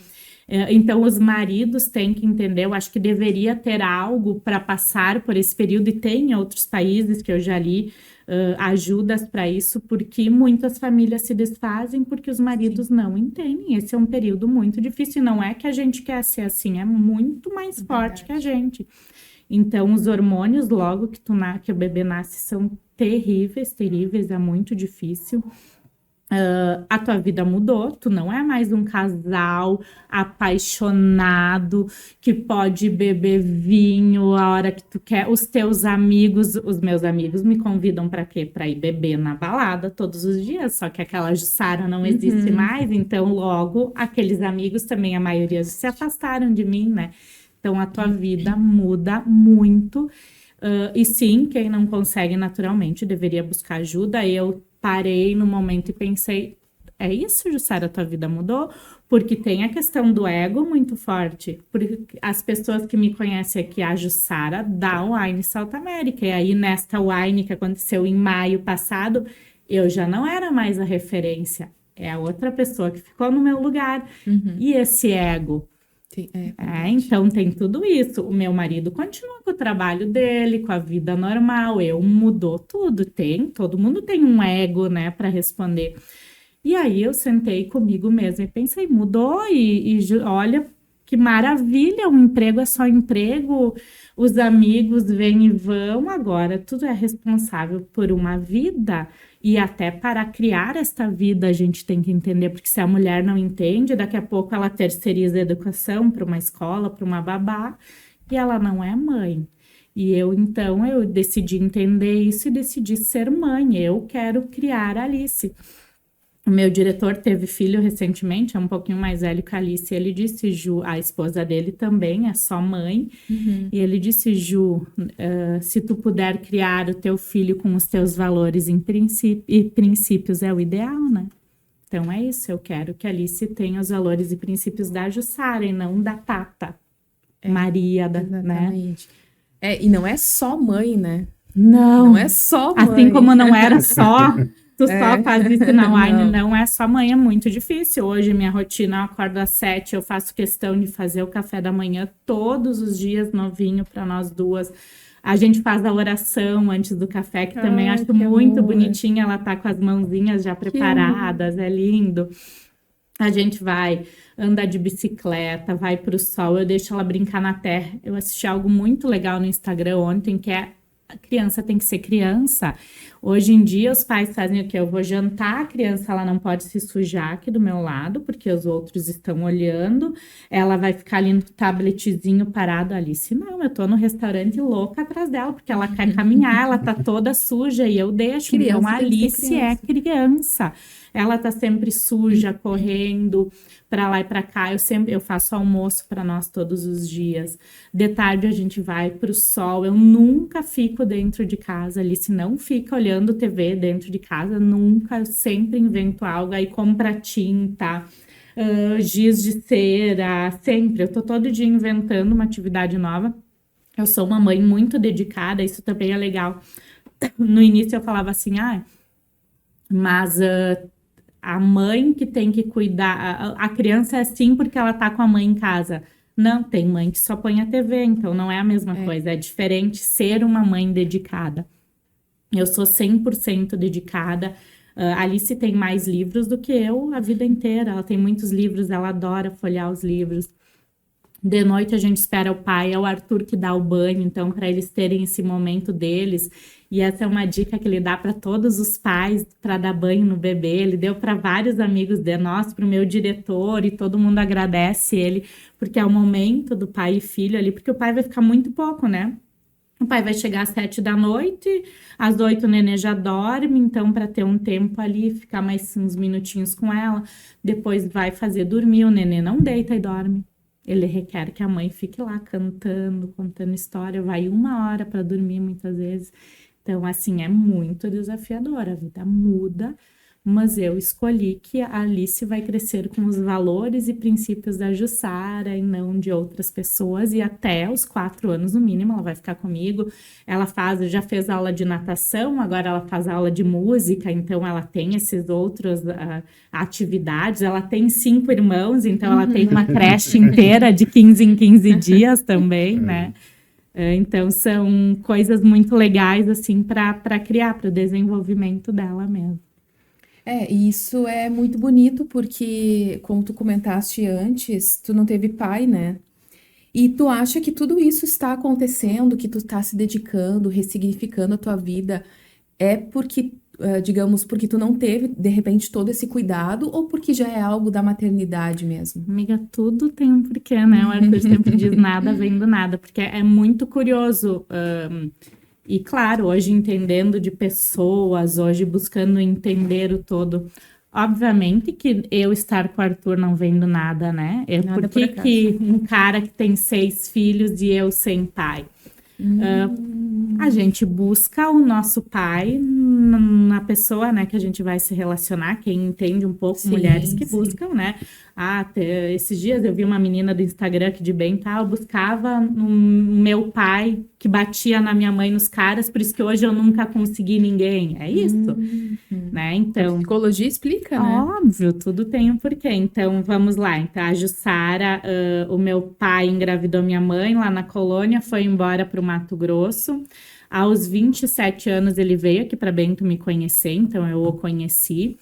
Então, os maridos têm que entender. Eu acho que deveria ter algo para passar por esse período, e tem em outros países que eu já li, ajudas para isso, porque muitas famílias se desfazem porque os maridos não entendem. Esse é um período muito difícil, não é que a gente quer ser assim, é muito mais forte que a gente. Então, os hormônios, logo que o bebê nasce, são terríveis, é muito difícil. A tua vida mudou, tu não é mais um casal apaixonado que pode beber vinho a hora que tu quer. Os teus amigos, os meus amigos me convidam para quê? Para ir beber na balada todos os dias, só que aquela Jussara não existe mais, então logo aqueles amigos também, a maioria se afastaram de mim, né? Então a tua vida muda muito. E sim, quem não consegue naturalmente deveria buscar ajuda. Eu parei no momento e pensei, é isso, Jussara, tua vida mudou? Porque tem a questão do ego muito forte. Porque as pessoas que me conhecem aqui, a Jussara da Wine South America. E aí, nesta Wine que aconteceu em maio passado, eu já não era mais a referência. É a outra pessoa que ficou no meu lugar. E esse ego?
Sim,
Então tem tudo isso. O meu marido continua com o trabalho dele, com a vida normal. Mudou tudo. Todo mundo tem um ego, né, para responder. E aí eu sentei comigo mesma e pensei, mudou olha que maravilha, o emprego é só emprego, os amigos vêm e vão, agora tudo é responsável por uma vida. E até para criar esta vida a gente tem que entender, porque se a mulher não entende, daqui a pouco ela terceiriza a educação para uma escola, para uma babá, e ela não é mãe. E então eu decidi entender isso e decidi ser mãe. Eu quero criar a Alice. O meu diretor teve filho recentemente, é um pouquinho mais velho que a Alice, e ele disse, Ju, a esposa dele também é só mãe, e ele disse, Ju, se tu puder criar o teu filho com os teus valores e princípios, é o ideal, né? Então é isso, eu quero que a Alice tenha os valores e princípios da Jussara e não da Tata, Maria, né?
Exatamente. E não é só mãe, né?
Não.
Não é só mãe.
Assim como não era só... Tu só faz isso na Wine, não é só mãe, é muito difícil. Hoje, minha rotina, eu acordo às 7, eu faço questão de fazer o café da manhã todos os dias, novinho, para nós duas. A gente faz a oração antes do café, que também acho muito bonitinha. Ela tá com as mãozinhas já preparadas, é lindo. A gente vai andar de bicicleta, vai pro sol, eu deixo ela brincar na terra. Eu assisti algo muito legal no Instagram ontem, que é a criança tem que ser criança. Hoje em dia, os pais fazem o quê? Eu vou jantar, a criança ela não pode se sujar aqui do meu lado, porque os outros estão olhando. Ela vai ficar ali no tabletzinho parado ali. Se não, eu tô no restaurante louca atrás dela, porque ela quer caminhar, ela tá toda suja e eu deixo.
Criança
então, a
tem que ser
Alice é criança. Ela tá sempre suja, correndo para lá e para cá. Eu faço almoço para nós todos os dias. De tarde a gente vai pro sol. Eu nunca fico dentro de casa. Alice não fica olhando TV dentro de casa, nunca. Eu sempre invento algo. Aí compra tinta, giz de cera, sempre. Eu tô todo dia inventando uma atividade nova. Eu sou uma mãe muito dedicada, isso também é legal. No início eu falava assim, mas a mãe que tem que cuidar, a criança é assim porque ela tá com a mãe em casa. Não, tem mãe que só põe a TV, então não é a mesma coisa. É diferente ser uma mãe dedicada. Eu sou 100% dedicada. A Alice tem mais livros do que eu a vida inteira. Ela tem muitos livros, ela adora folhear os livros. De noite a gente espera o pai, é o Arthur que dá o banho, então para eles terem esse momento deles. E essa é uma dica que ele dá para todos os pais para dar banho no bebê. Ele deu para vários amigos de nós, para o meu diretor, e todo mundo agradece ele, porque é o momento do pai e filho ali, porque o pai vai ficar muito pouco, né? O pai vai chegar às 7 da noite, às 8 o nenê já dorme, então para ter um tempo ali, ficar mais uns minutinhos com ela, depois vai fazer dormir, o nenê não deita e dorme. Ele requer que a mãe fique lá cantando, contando história, vai 1 hora para dormir muitas vezes. Então, assim, é muito desafiador, a vida muda, mas eu escolhi que a Alice vai crescer com os valores e princípios da Jussara e não de outras pessoas, e até os 4 anos no mínimo ela vai ficar comigo. Ela já fez aula de natação, agora ela faz aula de música, então ela tem esses outros atividades. Ela tem 5 irmãos, então ela tem uma creche inteira de 15 em 15 dias também, né? Então, são coisas muito legais, assim, para criar, para o desenvolvimento dela mesmo.
E isso é muito bonito, porque, como tu comentaste antes, tu não teve pai, né? E tu acha que tudo isso está acontecendo, que tu está se dedicando, ressignificando a tua vida, é porque digamos, porque tu não teve, de repente, todo esse cuidado ou porque já é algo da maternidade mesmo?
Amiga, tudo tem um porquê, né? O Arthur sempre diz nada vem do nada, porque é muito curioso. E claro, hoje entendendo de pessoas, hoje buscando entender o todo. Obviamente que eu estar com o Arthur não vem do nada, né?
Nada
Por que
por acaso.
que um cara que tem 6 filhos e eu sem pai? A gente busca o nosso pai na pessoa, né, que a gente vai se relacionar, quem entende um pouco,
Sim,
mulheres que
sim.
buscam, né? Esses dias eu vi uma menina do Instagram que de bem tal, buscava no meu pai que batia na minha mãe nos caras, por isso que hoje eu nunca consegui ninguém. É isso, né?
A
Então,
psicologia explica, né?
óbvio, tudo tem um porquê. Então, vamos lá. Então, a Jussara, o meu pai engravidou minha mãe lá na colônia, foi embora para o Mato Grosso. Aos 27 anos, ele veio aqui para Bento me conhecer, então eu o conheci.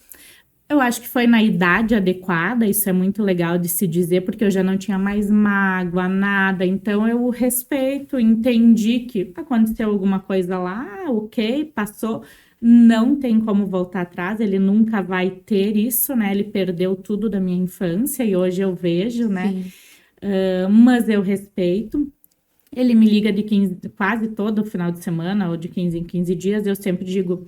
Eu acho que foi na idade adequada, isso é muito legal de se dizer, porque eu já não tinha mais mágoa, nada. Então, eu o respeito, entendi que aconteceu alguma coisa lá, ok, passou. Não tem como voltar atrás, ele nunca vai ter isso, né? Ele perdeu tudo da minha infância e hoje eu vejo, né?
Sim.
Mas eu respeito. Ele me liga de 15, quase todo final de semana, ou de 15 em 15 dias. Eu sempre digo: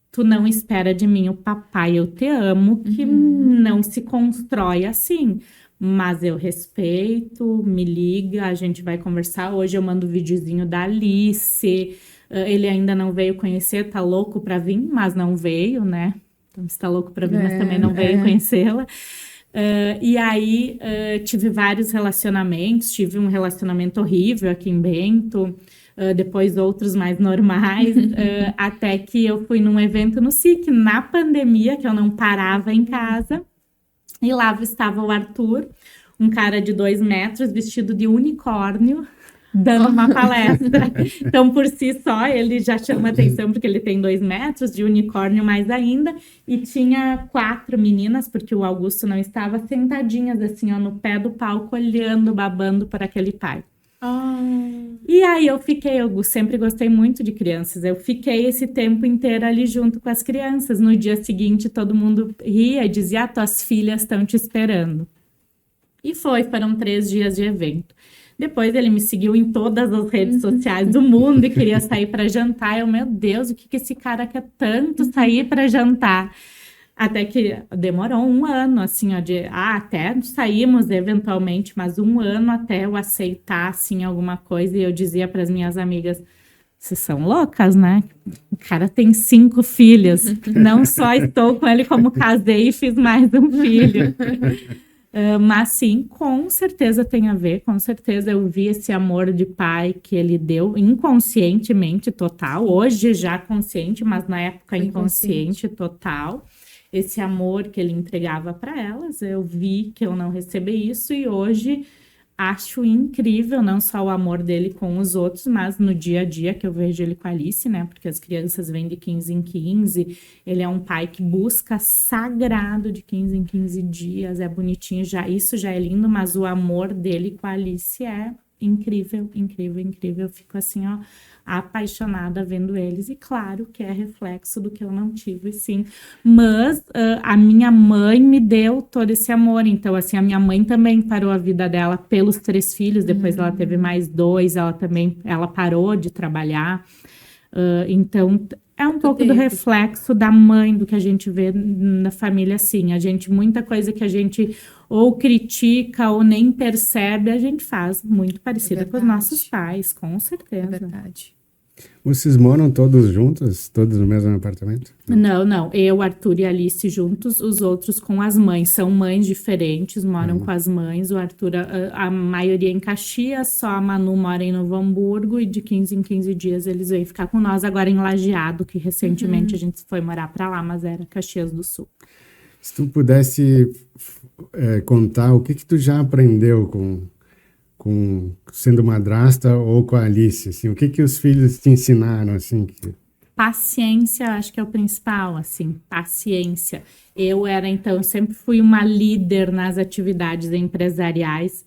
tu não espera de mim o papai, eu te amo, que não se constrói assim. Mas eu respeito, me liga, a gente vai conversar. Hoje eu mando o videozinho da Alice. Ele ainda não veio conhecer, tá louco pra vir, mas não veio, né? Então, está louco pra vir, mas também não veio conhecê-la. E aí, tive vários relacionamentos. Tive um relacionamento horrível aqui em Bento. Depois outros mais normais, até que eu fui num evento no SIC, na pandemia, que eu não parava em casa, e lá estava o Arthur, um cara de 2 metros, vestido de unicórnio, dando uma palestra. Então, por si só, ele já chama atenção, porque ele tem 2 metros, de unicórnio mais ainda, e tinha 4 meninas, porque o Augusto não estava, sentadinhas assim, ó, no pé do palco, olhando, babando por aquele pai. E aí eu sempre gostei muito de crianças, eu fiquei esse tempo inteiro ali junto com as crianças. No dia seguinte todo mundo ria e dizia: tuas filhas estão te esperando. E foram 3 dias de evento. Depois ele me seguiu em todas as redes sociais do mundo e queria sair para jantar. Eu, meu Deus, o que esse cara quer tanto sair para jantar? Até que demorou 1 ano, assim, ó, até saímos eventualmente, mas 1 ano até eu aceitar, assim, alguma coisa. E eu dizia para as minhas amigas: vocês são loucas, né? O cara tem 5 filhos. Não só estou com ele, como casei e fiz mais um filho. Mas sim, com certeza tem a ver, com certeza eu vi esse amor de pai que ele deu inconscientemente total, hoje já consciente, mas na época inconsciente total. Esse amor que ele entregava para elas, eu vi que eu não recebi isso e hoje acho incrível não só o amor dele com os outros, mas no dia a dia que eu vejo ele com a Alice, né? Porque as crianças vêm de 15 em 15, ele é um pai que busca sagrado de 15 em 15 dias, é bonitinho, isso já é lindo, mas o amor dele com a Alice é incrível, incrível, incrível. Eu fico assim, ó, apaixonada vendo eles. E claro que é reflexo do que eu não tive, sim. Mas a minha mãe me deu todo esse amor. Então, assim, a minha mãe também parou a vida dela pelos 3 filhos. Depois ela teve mais 2. Ela parou de trabalhar. Então, é um pouco do reflexo da mãe, do que a gente vê na família, assim. Muita coisa que a gente ou critica ou nem percebe, a gente faz muito parecida com os nossos pais, com certeza.
É verdade.
Vocês moram todos juntos? Todos no mesmo apartamento?
Não. Eu, Arthur e Alice juntos, os outros com as mães. São mães diferentes, moram com as mães. O Arthur, a maioria em Caxias, só a Manu mora em Novo Hamburgo e de 15 em 15 dias eles vêm ficar com nós agora em Lajeado, que recentemente a gente foi morar para lá, mas era Caxias do Sul.
Se tu pudesse contar o que tu já aprendeu com sendo madrasta ou com a Alice, assim, o que os filhos te ensinaram, assim?
Paciência, acho que é o principal, assim, paciência. Eu sempre fui uma líder nas atividades empresariais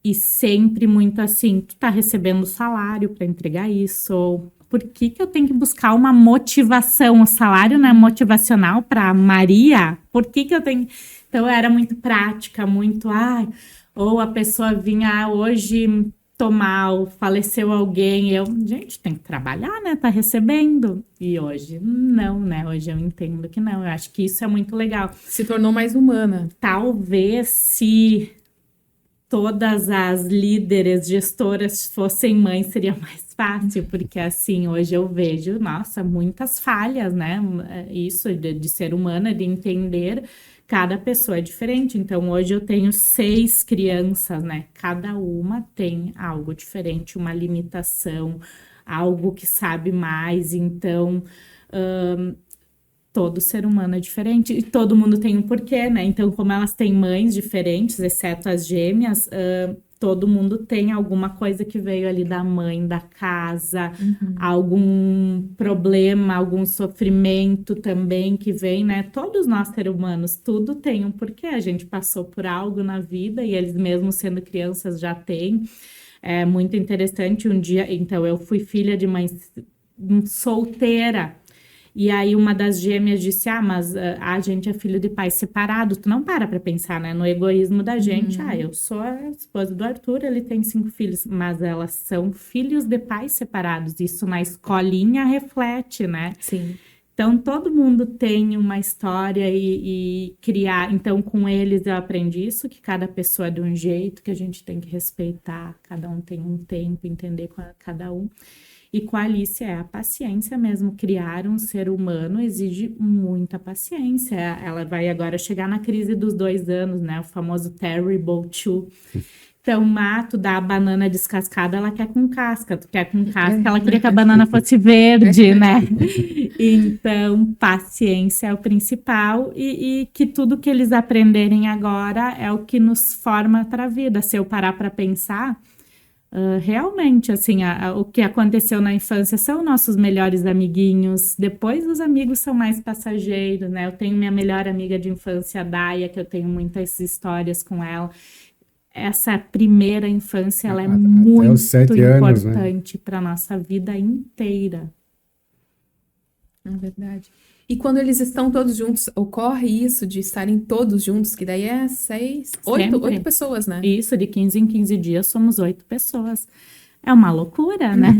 e sempre muito assim, tu tá recebendo salário para entregar isso, ou por que eu tenho que buscar uma motivação? O salário não é motivacional para Maria? Por que eu tenho... Então, eu era muito prática, muito... ou a pessoa vinha hoje... tô mal, faleceu alguém, gente, tem que trabalhar, né, tá recebendo, e hoje não, né, hoje eu entendo que não, eu acho que isso é muito legal.
Se tornou mais humana.
Talvez se todas as líderes, gestoras fossem mães, seria mais fácil, porque assim, hoje eu vejo, nossa, muitas falhas, né, isso de ser humana, de entender. Cada pessoa é diferente, então hoje eu tenho 6 crianças, né? Cada uma tem algo diferente, uma limitação, algo que sabe mais, então todo ser humano é diferente e todo mundo tem um porquê, né? Então, como elas têm mães diferentes, exceto as gêmeas, todo mundo tem alguma coisa que veio ali da mãe, da casa, algum problema, algum sofrimento também que vem, né? Todos nós, seres humanos, tudo tem um porquê. A gente passou por algo na vida e eles mesmo sendo crianças já têm. É muito interessante um dia... Então, eu fui filha de mãe solteira. E aí uma das gêmeas disse, mas a gente é filho de pai separado. Tu não para pensar, né, no egoísmo da gente. Eu sou a esposa do Arthur, ele tem 5 filhos. Mas elas são filhos de pais separados. Isso na escolinha reflete, né?
Sim.
Então, todo mundo tem uma história e criar... Então, com eles eu aprendi isso, que cada pessoa é de um jeito, que a gente tem que respeitar. Cada um tem um tempo, entender com cada um. E com a Alice é a paciência mesmo. Criar um ser humano exige muita paciência. Ela vai agora chegar na crise dos 2 anos, né? O famoso terrible two. Então, tu dá a banana descascada, ela quer com casca. Tu quer com casca, ela queria que a banana fosse verde, né? Então, paciência é o principal. E que tudo que eles aprenderem agora é o que nos forma para a vida. Se eu parar para pensar... realmente, assim, o que aconteceu na infância são nossos melhores amiguinhos, depois os amigos são mais passageiros, né? Eu tenho minha melhor amiga de infância, a Daia, que eu tenho muitas histórias com ela. Essa primeira infância, ela é muito importante para a nossa vida inteira.
É verdade. E quando eles estão todos juntos, ocorre isso de estarem todos juntos, que daí é 8 pessoas, né?
Isso, de 15 em 15 dias somos 8 pessoas. É uma loucura, né?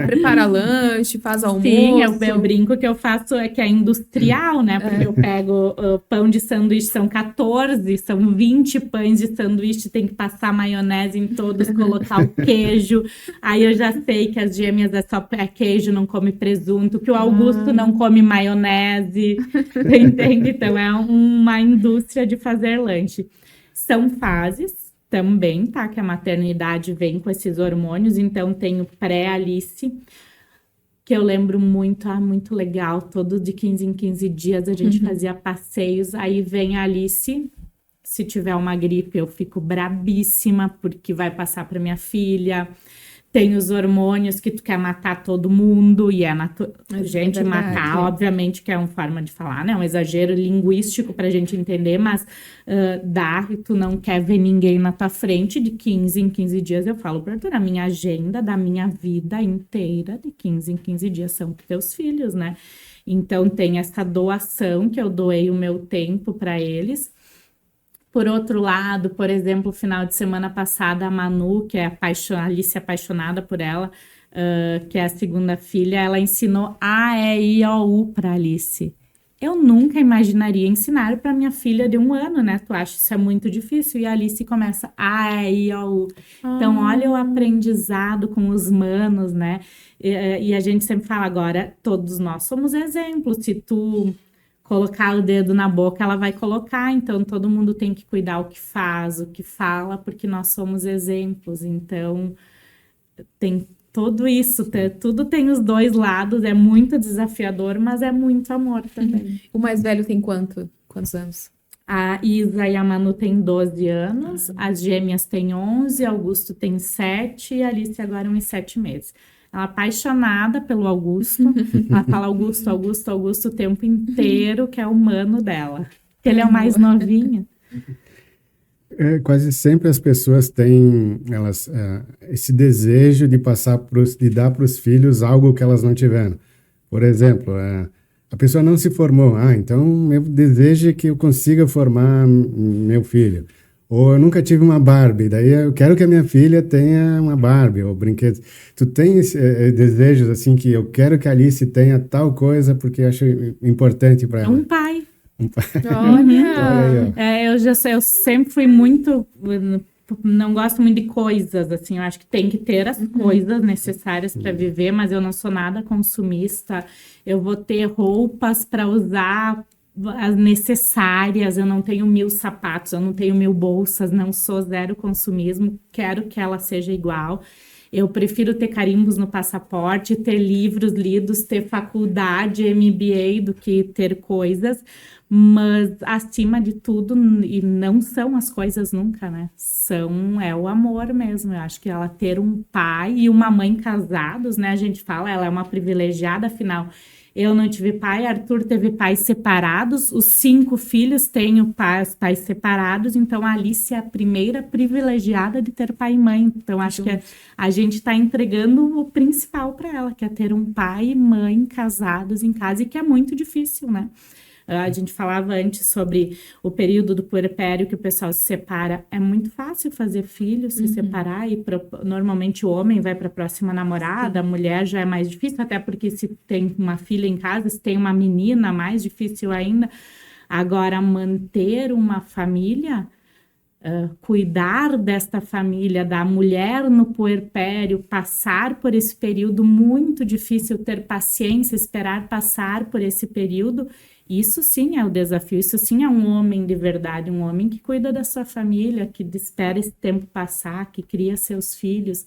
Prepara lanche, faz almoço.
Sim, eu brinco que eu faço que é industrial, né? Porque eu pego pão de sanduíche, são 14, são 20 pães de sanduíche, tem que passar maionese em todos, colocar o queijo. Aí eu já sei que as gêmeas é só queijo, não come presunto, que o Augusto não come maionese, entende? Então é uma indústria de fazer lanche. São fases também, tá? Que a maternidade vem com esses hormônios, então tem o pré-Alice, que eu lembro muito, muito legal, todo de 15 em 15 dias a gente fazia passeios, aí vem a Alice, se tiver uma gripe eu fico brabíssima, porque vai passar para minha filha, tem os hormônios que tu quer matar todo mundo, e gente, matar, obviamente que é uma forma de falar, né? Um exagero linguístico pra gente entender, mas tu não quer ver ninguém na tua frente, de 15 em 15 dias, eu falo pra Arthur, a minha agenda da minha vida inteira, de 15 em 15 dias, são teus filhos, né? Então, tem essa doação, que eu doei o meu tempo pra eles. Por outro lado, por exemplo, final de semana passada, a Manu, que é a Alice apaixonada por ela, que é a segunda filha, ela ensinou A, E, I, O, U para Alice. Eu nunca imaginaria ensinar para minha filha de 1 ano, né? Tu acha isso é muito difícil? E a Alice começa A, E, I, O, U. Então, olha o aprendizado com os manos, né? E a gente sempre fala agora, todos nós somos exemplos. Se tu colocar o dedo na boca, ela vai colocar. Então, todo mundo tem que cuidar o que faz, o que fala, porque nós somos exemplos. Então, tem tudo isso, tudo tem os 2 lados. É muito desafiador, mas é muito amor também.
O mais velho tem quantos anos?
A Isa e a Manu têm 12 anos, as gêmeas têm 11, Augusto tem 7 e a Alice agora uns 7 meses. Ela é apaixonada pelo Augusto. Ela fala Augusto, Augusto, Augusto o tempo inteiro, que é o mano dela. Ele é o mais novinho.
quase sempre as pessoas têm esse desejo de de dar para os filhos algo que elas não tiveram. Por exemplo, a pessoa não se formou. Então meu desejo é que eu consiga formar meu filho. Ou eu nunca tive uma Barbie, daí eu quero que a minha filha tenha uma Barbie ou brinquedos. Tu tens desejos assim que eu quero que a Alice tenha tal coisa porque eu acho importante para ela?
Um pai.
Olha!
Eu sempre fui muito... Não gosto muito de coisas, assim. Eu acho que tem que ter as coisas necessárias para viver, mas eu não sou nada consumista. Eu vou ter roupas para usar as necessárias, eu não tenho 1000 sapatos, eu não tenho 1000 bolsas, não sou zero consumismo, quero que ela seja igual. Eu prefiro ter carimbos no passaporte, ter livros lidos, ter faculdade, MBA, do que ter coisas, mas acima de tudo, e não são as coisas nunca, né? É o amor mesmo. Eu acho que ela ter um pai e uma mãe casados, né? A gente fala, ela é uma privilegiada, afinal. Eu não tive pai, Arthur teve pais separados, os 5 filhos têm pais separados, então a Alice é a primeira privilegiada de ter pai e mãe. Então acho que a gente está entregando o principal para ela, que é ter um pai e mãe casados em casa, e que é muito difícil, né? A gente falava antes sobre o período do puerpério que o pessoal se separa. É muito fácil fazer filho, se separar, e normalmente o homem vai para a próxima namorada, a mulher já é mais difícil, até porque se tem uma filha em casa, se tem uma menina, mais difícil ainda. Agora, manter uma família, cuidar desta família, da mulher no puerpério, passar por esse período muito difícil, ter paciência, esperar passar por esse período, isso sim é o desafio, isso sim é um homem de verdade, um homem que cuida da sua família, que espera esse tempo passar, que cria seus filhos.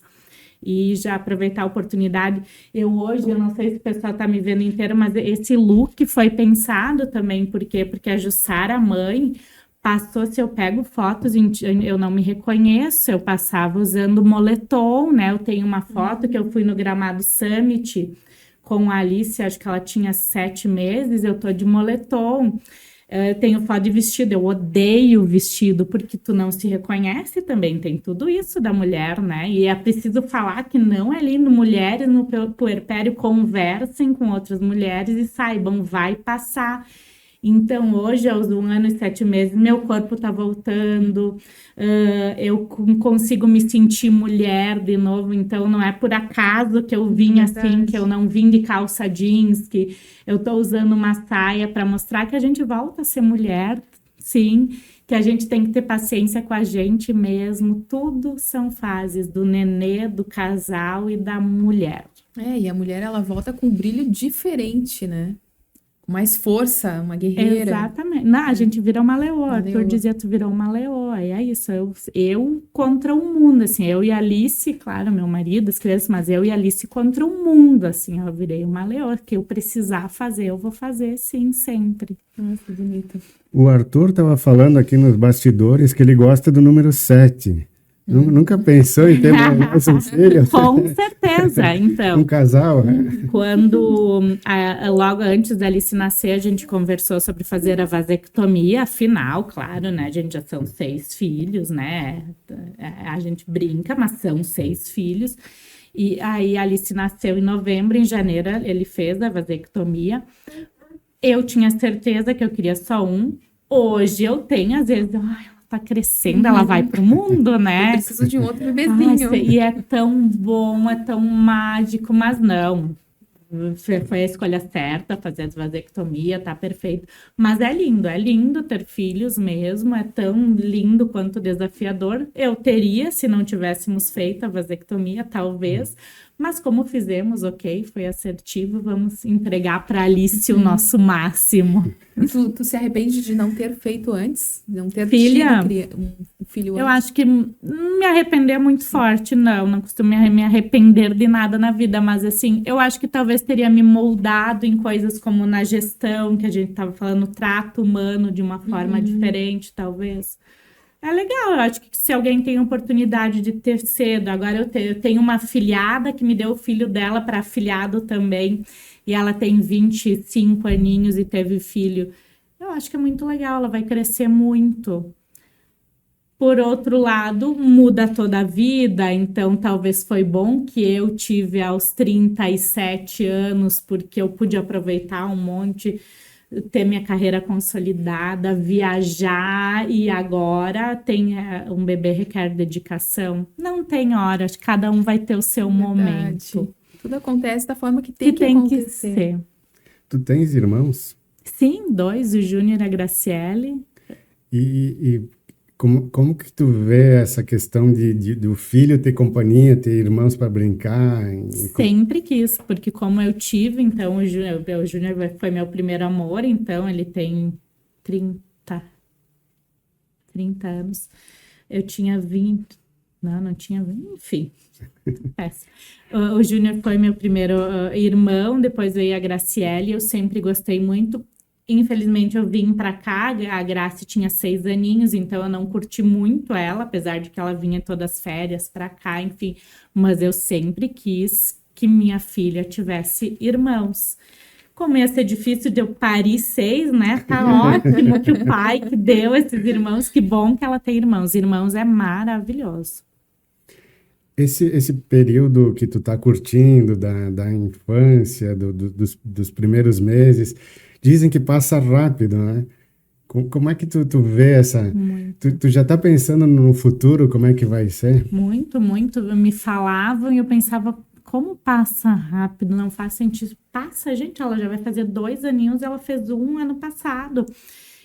E já aproveitar a oportunidade, eu não sei se o pessoal está me vendo inteiro, mas esse look foi pensado também, por quê? Porque a Jussara, a mãe, passou, se eu pego fotos, eu não me reconheço, eu passava usando moletom, né? Eu tenho uma foto que eu fui no Gramado Summit com a Alice, acho que ela tinha 7 meses, eu tô de moletom. Eu tenho foto de vestido, eu odeio vestido, porque tu não se reconhece também, tem tudo isso da mulher, né? E é preciso falar que não é lindo, mulheres no puerpério conversem com outras mulheres e saibam, vai passar. Então, hoje, aos 1 ano e 7 meses, meu corpo tá voltando, eu consigo me sentir mulher de novo, então não é por acaso que eu vim assim, que eu não vim de calça jeans, que eu tô usando uma saia para mostrar que a gente volta a ser mulher, sim, que a gente tem que ter paciência com a gente mesmo, tudo são fases do nenê, do casal e da mulher.
E a mulher, ela volta com um brilho diferente, né? Mais força, uma guerreira.
Exatamente. Não, a gente vira uma leoa. Arthur dizia, tu virou uma leoa. E é isso, eu contra o mundo, assim. Eu e a Alice, claro, meu marido, as crianças, mas eu e a Alice contra o mundo, assim. Eu virei uma leoa. Que eu precisar fazer, eu vou fazer, sim, sempre.
Nossa, que bonito.
O Arthur estava falando aqui nos bastidores que ele gosta do número 7. Nunca pensou em ter mais um filho?
Com certeza, então.
Um casal, né?
Quando, logo antes da Alice nascer, a gente conversou sobre fazer a vasectomia, afinal, claro, né, a gente já são 6 filhos, né, a gente brinca, mas são 6 filhos, e aí a Alice nasceu em novembro, em janeiro ele fez a vasectomia, eu tinha certeza que eu queria só um, hoje eu tenho, às vezes, tá crescendo, ela vai pro mundo, né?
Eu preciso de um outro bebezinho.
E é tão bom, é tão mágico, mas não. Foi a escolha certa, fazer a vasectomia, tá perfeito. Mas é lindo ter filhos mesmo, é tão lindo quanto desafiador. Eu teria, se não tivéssemos feito a vasectomia, talvez, mas como fizemos, ok, foi assertivo, vamos entregar para Alice o nosso máximo.
Tu se arrepende de não ter feito antes? Não ter
Filha,
tido um filho antes?
Eu acho que me arrepender é muito forte, não costumo me arrepender de nada na vida, mas assim, eu acho que talvez teria me moldado em coisas como na gestão, que a gente estava falando, trato humano de uma forma diferente, talvez. É legal, eu acho que se alguém tem a oportunidade de ter cedo, agora eu tenho uma afilhada que me deu o filho dela para afilhado também, e ela tem 25 aninhos e teve filho. Eu acho que é muito legal, ela vai crescer muito. Por outro lado, muda toda a vida, então talvez foi bom que eu tive aos 37 anos, porque eu pude aproveitar um monte, ter minha carreira consolidada, viajar, e agora tem um bebê requer dedicação. Não tem hora, acho que cada um vai ter o seu momento.
Tudo acontece da forma que tem que
tem que
acontecer.
ser.
Tu tens irmãos?
Sim, 2, o Júnior e a Graciele.
E como que tu vê essa questão do filho ter companhia, ter irmãos para brincar?
Sempre quis, porque como eu tive, então o Júnior foi meu primeiro amor, então ele tem 30 anos. Eu tinha 20, não tinha 20, enfim. Péssimo. O Júnior foi meu primeiro irmão, depois veio a Graciele, eu sempre gostei muito. Infelizmente eu vim para cá, a Graci tinha 6 aninhos, então eu não curti muito ela, apesar de que ela vinha todas as férias para cá, enfim. Mas eu sempre quis que minha filha tivesse irmãos. Como ia ser difícil de eu parir 6, né? Tá ótimo que o pai que deu esses irmãos, que bom que ela tem irmãos. Irmãos é maravilhoso.
Esse período que tu tá curtindo da infância, dos primeiros meses, dizem que passa rápido, né? Como é que tu vê essa... Tu já tá pensando no futuro, como é que vai ser?
Muito, muito. Me falavam e eu pensava, como passa rápido? Não faz sentido. Passa, gente, ela já vai fazer 2 aninhos, ela fez 1 ano passado.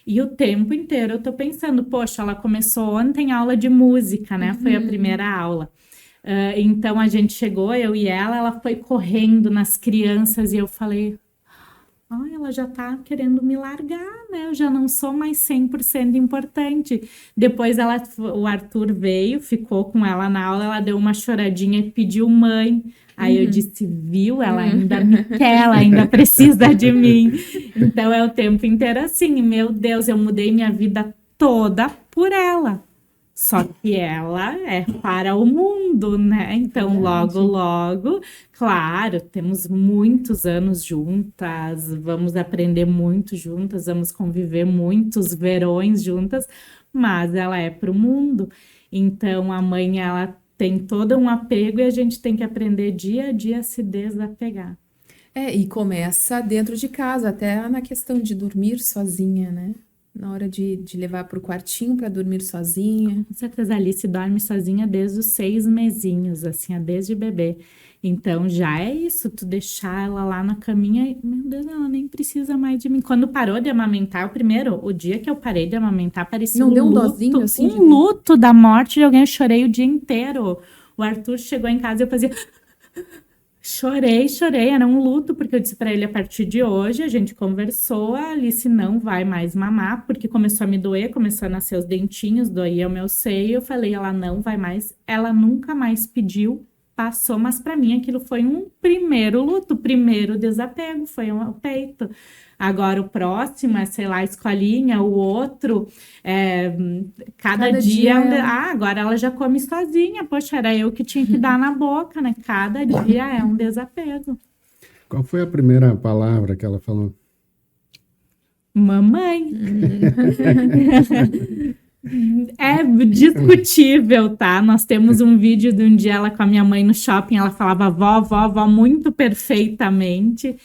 E o tempo inteiro eu tô pensando, poxa, ela começou ontem aula de música, né? Foi a primeira aula. Então a gente chegou, eu e ela foi correndo nas crianças e eu falei, ela já tá querendo me largar, né? Eu já não sou mais 100% importante. Depois o Arthur veio, ficou com ela na aula, ela deu uma choradinha e pediu mãe. Aí eu disse, viu? Ela ainda me quer, ela ainda precisa de mim. Então é o tempo inteiro assim, meu Deus, eu mudei minha vida toda por ela. Só que ela é para o mundo, né? Então, logo, claro, temos muitos anos juntas, vamos aprender muito juntas, vamos conviver muitos verões juntas, mas ela é para o mundo. Então, a mãe, ela tem todo um apego e a gente tem que aprender dia a dia a se desapegar.
E começa dentro de casa, até na questão de dormir sozinha, né? Na hora de levar para o quartinho para dormir sozinha.
Com certeza, a Alice dorme sozinha desde os 6 mesinhos, assim, desde bebê. Então, já é isso, tu deixar ela lá na caminha, meu Deus, ela nem precisa mais de mim. Quando parou de amamentar, o dia que eu parei de amamentar, parecia
não
um
deu um
luto,
dozinho, assim,
um luto da morte de alguém, eu chorei o dia inteiro. O Arthur chegou em casa e eu fazia... Chorei, era um luto, porque eu disse para ele, a partir de hoje, a gente conversou, a Alice não vai mais mamar, porque começou a me doer, começou a nascer os dentinhos, doía o meu seio, eu falei, ela não vai mais, ela nunca mais pediu, passou, mas para mim aquilo foi um primeiro luto, primeiro desapego, foi um peito. Agora o próximo é, sei lá, a escolinha, o outro, cada dia agora ela já come sozinha, poxa, era eu que tinha que dar na boca, né? Cada dia é um desapego.
Qual foi a primeira palavra que ela falou?
Mamãe. É discutível, tá? Nós temos um vídeo de um dia ela com a minha mãe no shopping, ela falava vó muito perfeitamente.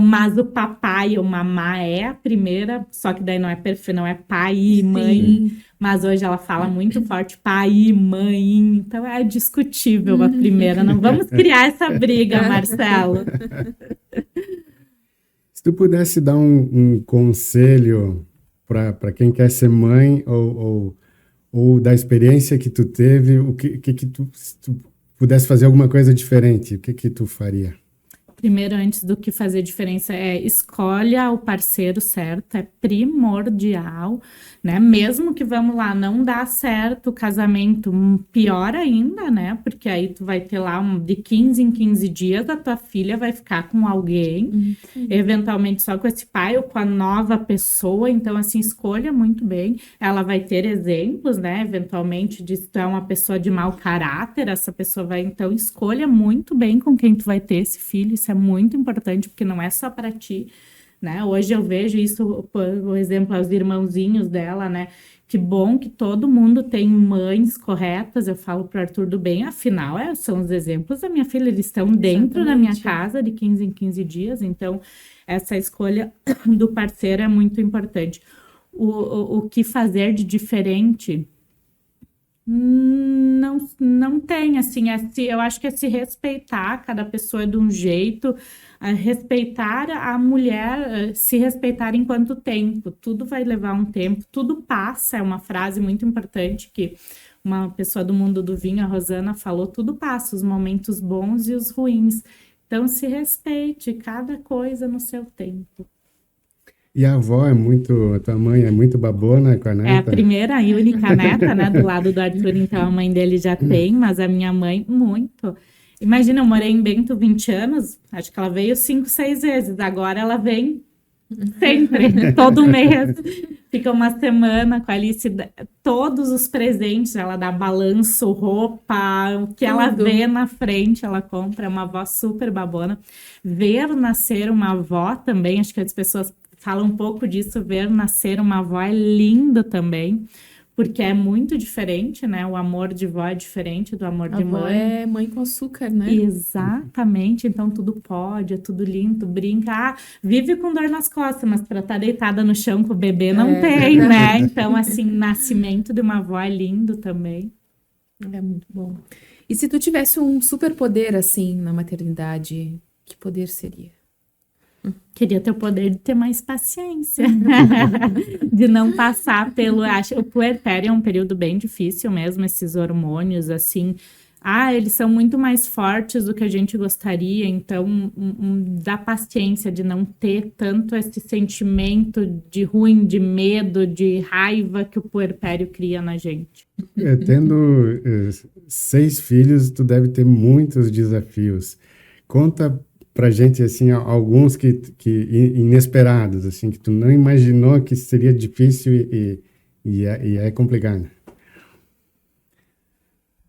Mas o papai ou mamá é a primeira, só que daí não é perfeito, não é pai e mãe. Sim. Mas hoje ela fala muito forte pai e mãe, então é discutível a primeira. Não vamos criar essa briga, Marcelo.
Se tu pudesse dar um conselho para quem quer ser mãe ou da experiência que tu teve, se tu pudesse fazer alguma coisa diferente, o que tu faria?
Primeiro, antes do que fazer diferença, escolha o parceiro certo, é primordial, né? Mesmo que, vamos lá, não dá certo o casamento, pior ainda, né? Porque aí tu vai ter lá de 15 em 15 dias, a tua filha vai ficar com alguém, eventualmente só com esse pai ou com a nova pessoa, então, assim, escolha muito bem. Ela vai ter exemplos, né? Eventualmente, de se tu é uma pessoa de mau caráter, essa pessoa vai, então, escolha muito bem com quem tu vai ter esse filho, isso é muito importante, porque não é só para ti, né? Hoje eu vejo isso, por exemplo, os irmãozinhos dela, né? Que bom que todo mundo tem mães corretas. Eu falo para o Arthur do bem, afinal, são os exemplos da minha filha, eles estão dentro da minha casa de 15 em 15 dias, então essa escolha do parceiro é muito importante. O que fazer de diferente? Não tem, assim, eu acho que é se respeitar, cada pessoa é de um jeito, respeitar a mulher, se respeitar enquanto tempo, tudo vai levar um tempo, tudo passa, é uma frase muito importante que uma pessoa do mundo do vinho, a Rosana, falou, tudo passa, os momentos bons e os ruins, então se respeite, cada coisa no seu tempo.
E a avó a tua mãe é muito babona com a neta?
É a primeira e única neta, né, do lado do Arthur, então a mãe dele já tem, mas a minha mãe, muito. Imagina, eu morei em Bento 20 anos, acho que ela veio 5, 6 vezes, agora ela vem sempre, todo mês, fica uma semana com a Alice, todos os presentes, ela dá balanço, roupa, o que ela vê na frente, ela compra, é uma avó super babona. Ver nascer uma avó também, acho que as pessoas falam um pouco disso, ver nascer uma avó é lindo também, porque é muito diferente, né? O amor de vó é diferente do amor de mãe.
É mãe com açúcar, né?
Exatamente, então tudo pode, é tudo lindo, brinca, vive com dor nas costas, mas para estar deitada no chão com o bebê não tem, né? Então, assim, nascimento de uma avó é lindo também.
É muito bom. E se tu tivesse um superpoder, assim, na maternidade, que poder seria?
Queria ter o poder de ter mais paciência, de não passar o puerpério é um período bem difícil mesmo, esses hormônios, assim, eles são muito mais fortes do que a gente gostaria, então dá paciência de não ter tanto esse sentimento de ruim, de medo, de raiva que o puerpério cria na gente.
Tendo 6 filhos, tu deve ter muitos desafios. Conta pra gente, assim, alguns que inesperados, assim, que tu não imaginou que seria difícil e é complicado.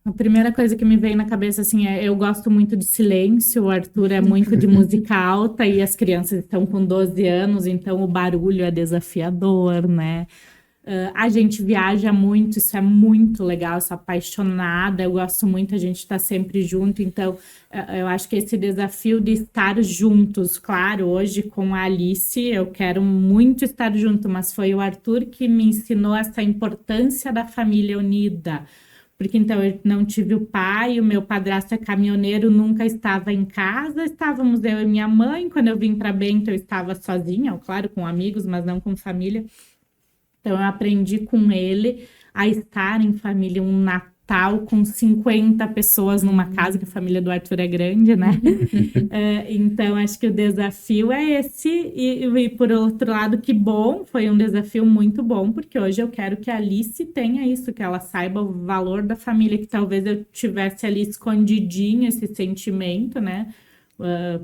A primeira coisa que me veio na cabeça, assim, eu gosto muito de silêncio, o Arthur é muito de música alta e as crianças estão com 12 anos, então o barulho é desafiador, né? A gente viaja muito, isso é muito legal, eu sou apaixonada, eu gosto muito, a gente está sempre junto, então eu acho que esse desafio de estar juntos, claro, hoje com a Alice eu quero muito estar junto, mas foi o Arthur que me ensinou essa importância da família unida, porque então eu não tive o pai, o meu padrasto é caminhoneiro, nunca estava em casa, estávamos eu e minha mãe, quando eu vim para Bento eu estava sozinha, claro, com amigos, mas não com família. Então, eu aprendi com ele a estar em família, um Natal com 50 pessoas numa casa, que a família do Arthur é grande, né? Então, acho que o desafio é esse. E, por outro lado, que bom, foi um desafio muito bom, porque hoje eu quero que a Alice tenha isso, que ela saiba o valor da família, que talvez eu tivesse ali escondidinho esse sentimento, né?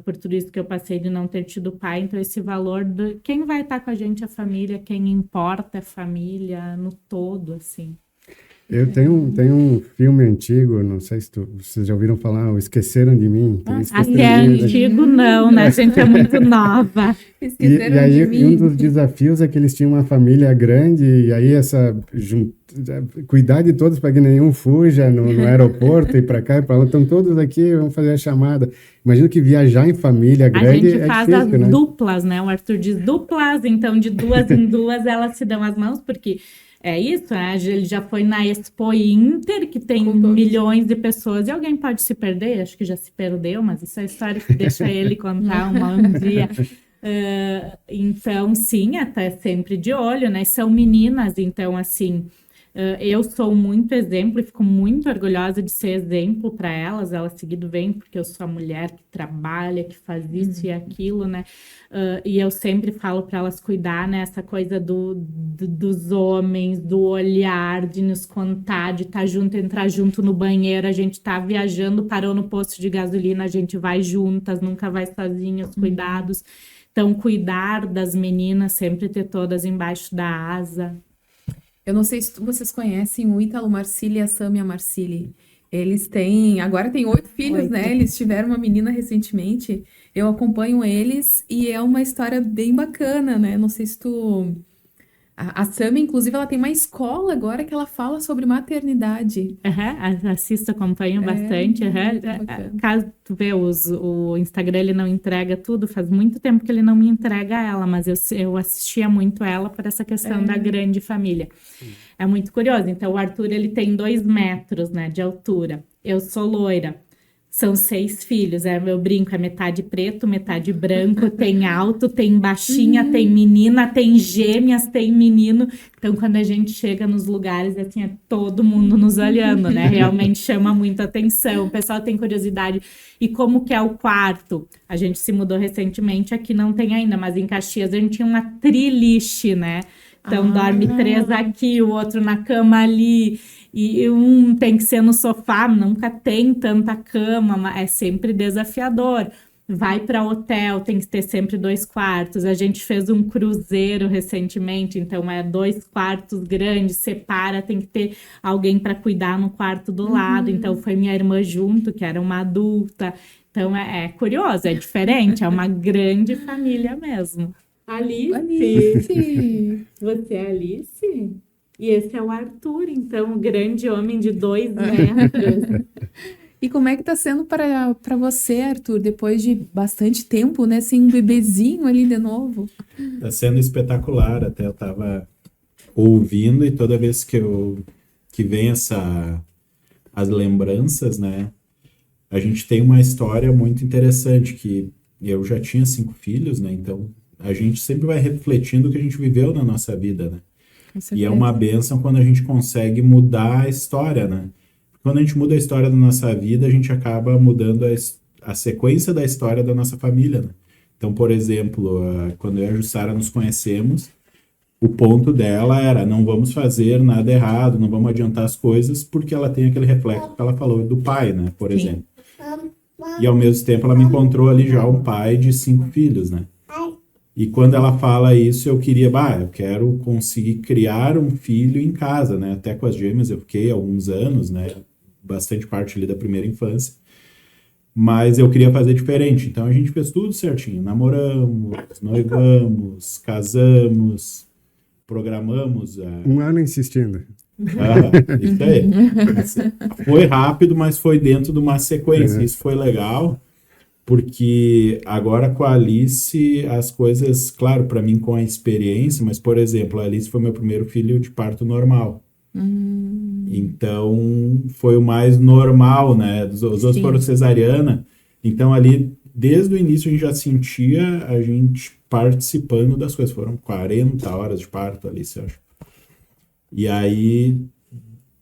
Por tudo isso que eu passei de não ter tido pai, então esse valor de quem vai estar com a gente, a família, quem importa é a família no todo, assim.
Eu tenho um filme antigo, não sei se vocês já ouviram falar, o Esqueceram de Mim.
Até antigo não, né? A gente é muito nova.
E aí um dos desafios é que eles tinham uma família grande e aí cuidar de todos para que nenhum fuja no aeroporto e para cá e para lá. Estão todos aqui, vamos fazer a chamada. Imagino que viajar em família grande
a gente faz
difícil,
as
né?
duplas, né? O Arthur diz duplas, então de 2 em 2 elas se dão as mãos, porque é isso, né? Ele já foi na Expo Inter, que tem milhões de pessoas, e alguém pode se perder, acho que já se perdeu, mas isso é história que deixa ele contar um dia. Então, sim, até sempre de olho, né? São meninas, então, assim, eu sou muito exemplo e fico muito orgulhosa de ser exemplo para elas. Elas seguido vêm porque eu sou a mulher que trabalha, que faz isso e aquilo, né? E eu sempre falo para elas cuidar, né? Essa coisa dos homens, do olhar, de nos contar, de estar junto, entrar junto no banheiro. A gente tá viajando, parou no posto de gasolina, a gente vai juntas, nunca vai sozinhas, cuidados. Então, cuidar das meninas, sempre ter todas embaixo da asa.
Eu não sei se vocês conhecem o Ítalo Marcilli e a Sâmia Marcilli. Eles têm, agora tem 8 filhos,
8.
né? Eles tiveram uma menina recentemente. Eu acompanho eles e é uma história bem bacana, né? Não sei se tu. A Sami, inclusive, ela tem uma escola agora que ela fala sobre maternidade.
Assisto, acompanho bastante.
Muito bacana.
Caso tu vê, o Instagram ele não entrega tudo, faz muito tempo que ele não me entrega ela, mas eu assistia muito ela por essa questão da grande família. É muito curioso. Então, o Arthur ele tem 2 metros, né, de altura. Eu sou loira. São 6 filhos, eu brinco, é metade preto, metade branco, tem alto, tem baixinha, tem menina, tem gêmeas, tem menino. Então, quando a gente chega nos lugares, assim, é todo mundo nos olhando, né? Realmente chama muita atenção, o pessoal tem curiosidade. E como que é o quarto? A gente se mudou recentemente, aqui não tem ainda, mas em Caxias a gente tinha uma triliche, né? Então, dorme 3 aqui, o outro na cama ali, e um tem que ser no sofá, nunca tem tanta cama, é sempre desafiador. Vai para hotel, tem que ter sempre 2 quartos. A gente fez um cruzeiro recentemente, então 2 quartos grandes, separa, tem que ter alguém para cuidar no quarto do lado. Então, foi minha irmã junto, que era uma adulta. Então, é curioso, é diferente, é uma grande família mesmo. Alice! Você é Alice? E esse é o Arthur, então, o grande homem de 2 metros.
E como é que tá sendo para você, Arthur, depois de bastante tempo, né, sem um bebezinho ali de novo?
Tá sendo espetacular, até eu tava ouvindo e toda vez que vem as lembranças, né, a gente tem uma história muito interessante, que eu já tinha 5 filhos, né, então a gente sempre vai refletindo o que a gente viveu na nossa vida, né? E é uma bênção quando a gente consegue mudar a história, né? Quando a gente muda a história da nossa vida, a gente acaba mudando a sequência da história da nossa família, né? Então, por exemplo, quando eu e a Jussara nos conhecemos, o ponto dela era: não vamos fazer nada errado, não vamos adiantar as coisas, porque ela tem aquele reflexo que ela falou do pai, né? Por exemplo. E ao mesmo tempo ela me encontrou ali já um pai de 5 filhos, né? E quando ela fala isso, eu queria, eu quero conseguir criar um filho em casa, né? Até com as gêmeas eu fiquei alguns anos, né? Bastante parte ali da primeira infância. Mas eu queria fazer diferente. Então a gente fez tudo certinho. Namoramos, noivamos, casamos, programamos.
1 ano insistindo.
Isso aí. Foi rápido, mas foi dentro de uma sequência. Isso foi legal. Porque agora com a Alice, as coisas, claro, para mim com a experiência, mas, por exemplo, a Alice foi meu primeiro filho de parto normal. Então, foi o mais normal, né? Os outros foram cesariana. Então, ali, desde o início, a gente já sentia a gente participando das coisas. Foram 40 horas de parto, Alice, eu acho.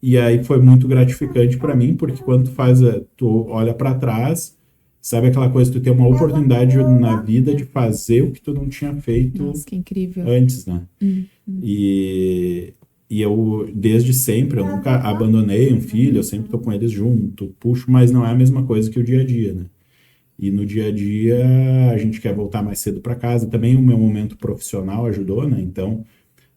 E aí foi muito gratificante para mim, porque quando tu olha para trás, sabe aquela coisa, tu tem uma oportunidade na vida de fazer o que tu não tinha feito.
Nossa, que incrível.
Antes, né? E eu, desde sempre, eu nunca abandonei um filho, eu sempre tô com eles junto, puxo, mas não é a mesma coisa que o dia a dia, né? E no dia a dia, a gente quer voltar mais cedo para casa. Também o meu momento profissional ajudou, né? Então,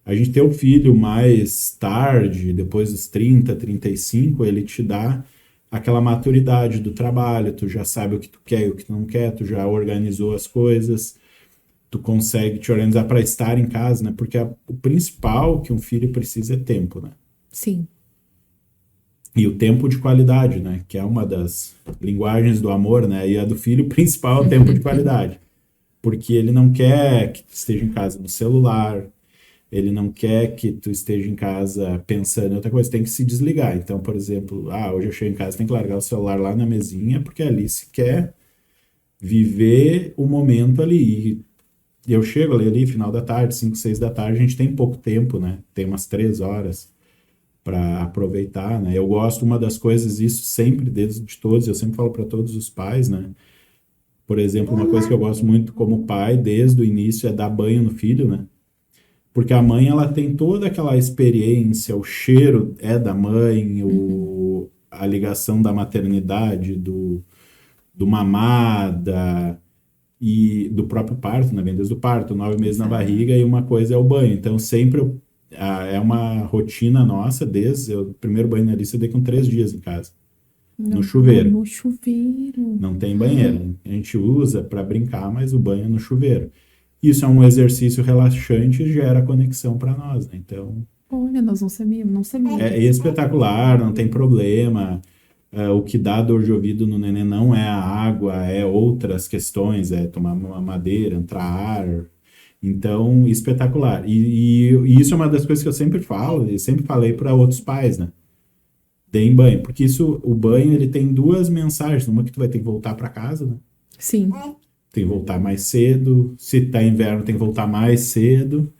a gente ter o filho mais tarde, depois dos 30, 35, ele te dá aquela maturidade do trabalho, tu já sabe o que tu quer e o que tu não quer, tu já organizou as coisas, tu consegue te organizar para estar em casa, né? Porque o principal que um filho precisa é tempo, né?
Sim.
E o tempo de qualidade, né? Que é uma das linguagens do amor, né? E a do filho principal é o tempo de qualidade. Porque ele não quer que tu esteja em casa no celular, ele não quer que tu esteja em casa pensando em outra coisa, tem que se desligar. Então, por exemplo, hoje eu chego em casa, tem que largar o celular lá na mesinha, porque a Alice quer viver o momento ali. E eu chego ali, final da tarde, 5, 6 da tarde, a gente tem pouco tempo, né? Tem umas 3 horas para aproveitar, né? Eu gosto, uma das coisas, isso sempre, desde todos, eu sempre falo para todos os pais, né? Por exemplo, uma coisa que eu gosto muito como pai, desde o início, é dar banho no filho, né? Porque a mãe, ela tem toda aquela experiência, o cheiro é da mãe, a ligação da maternidade, do mamar, e do próprio parto, né? Vem desde o parto, 9 meses na barriga, e uma coisa é o banho. Então, sempre é uma rotina nossa, desde o primeiro banho na Alice eu dei com 3 dias em casa. no chuveiro.
No chuveiro.
Não tem banheiro. A gente usa para brincar, mas o banho é no chuveiro. Isso é um exercício relaxante e gera conexão para nós, né? Então,
Olha, nós não sabíamos.
é espetacular, não tem problema. O que dá dor de ouvido no neném não é a água, é outras questões, é tomar uma madeira, entrar ar. Então, espetacular. E isso é uma das coisas que eu sempre falo, e sempre falei para outros pais, né? Deem banho, porque o banho ele tem duas mensagens. Uma que tu vai ter que voltar para casa, né?
Sim.
Tem que voltar mais cedo. Se tá inverno, tem que voltar mais cedo.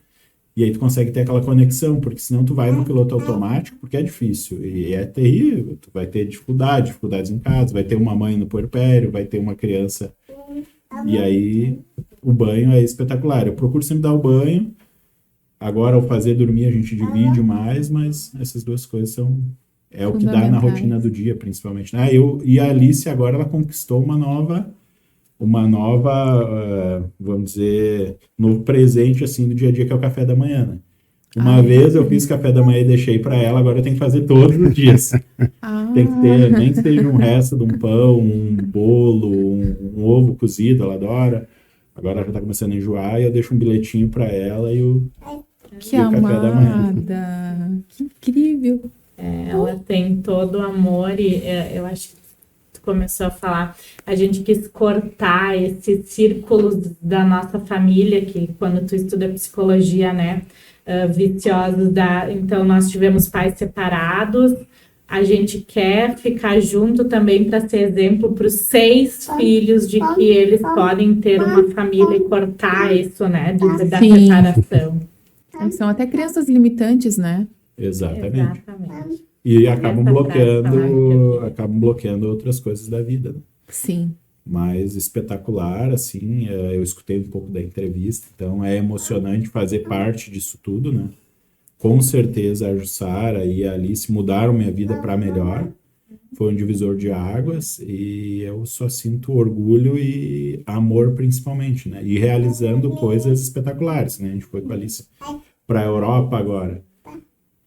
E aí tu consegue ter aquela conexão, porque senão tu vai no piloto automático, porque é difícil. E é terrível. Tu vai ter dificuldades em casa, vai ter uma mãe no puerpério, vai ter uma criança. E aí o banho é espetacular. Eu procuro sempre dar o banho. Agora, ao fazer dormir, a gente divide mais, mas essas duas coisas é o que dá na rotina do dia, principalmente. E a Alice agora ela conquistou uma nova, vamos dizer, novo presente assim do dia a dia, que é o café da manhã, né? Uma vez eu fiz café da manhã e deixei para ela, agora eu tenho que fazer todos os dias. Tem que ter, nem que seja um resto de um pão, um bolo, um ovo cozido, ela adora. Agora ela já tá começando a enjoar e eu deixo um bilhetinho para ela e o
Que
café da manhã.
amada. Que incrível.
Ela tem todo o amor e eu acho que tu começou a falar, a gente quis cortar esses círculos da nossa família, que quando tu estuda psicologia, né, viciosos, então nós tivemos pais separados, a gente quer ficar junto também para ser exemplo para os 6 filhos de que eles podem ter uma família e cortar isso, né, da separação.
São até crenças limitantes, né?
Exatamente. E acabam bloqueando outras coisas da vida, né?
Sim.
Mas espetacular, assim, eu escutei um pouco da entrevista, então é emocionante fazer parte disso tudo, né? Com certeza a Jussara e a Alice mudaram minha vida para melhor, foi um divisor de águas e eu só sinto orgulho e amor principalmente, né? E realizando coisas espetaculares, né? A gente foi com a Alice para a Europa agora.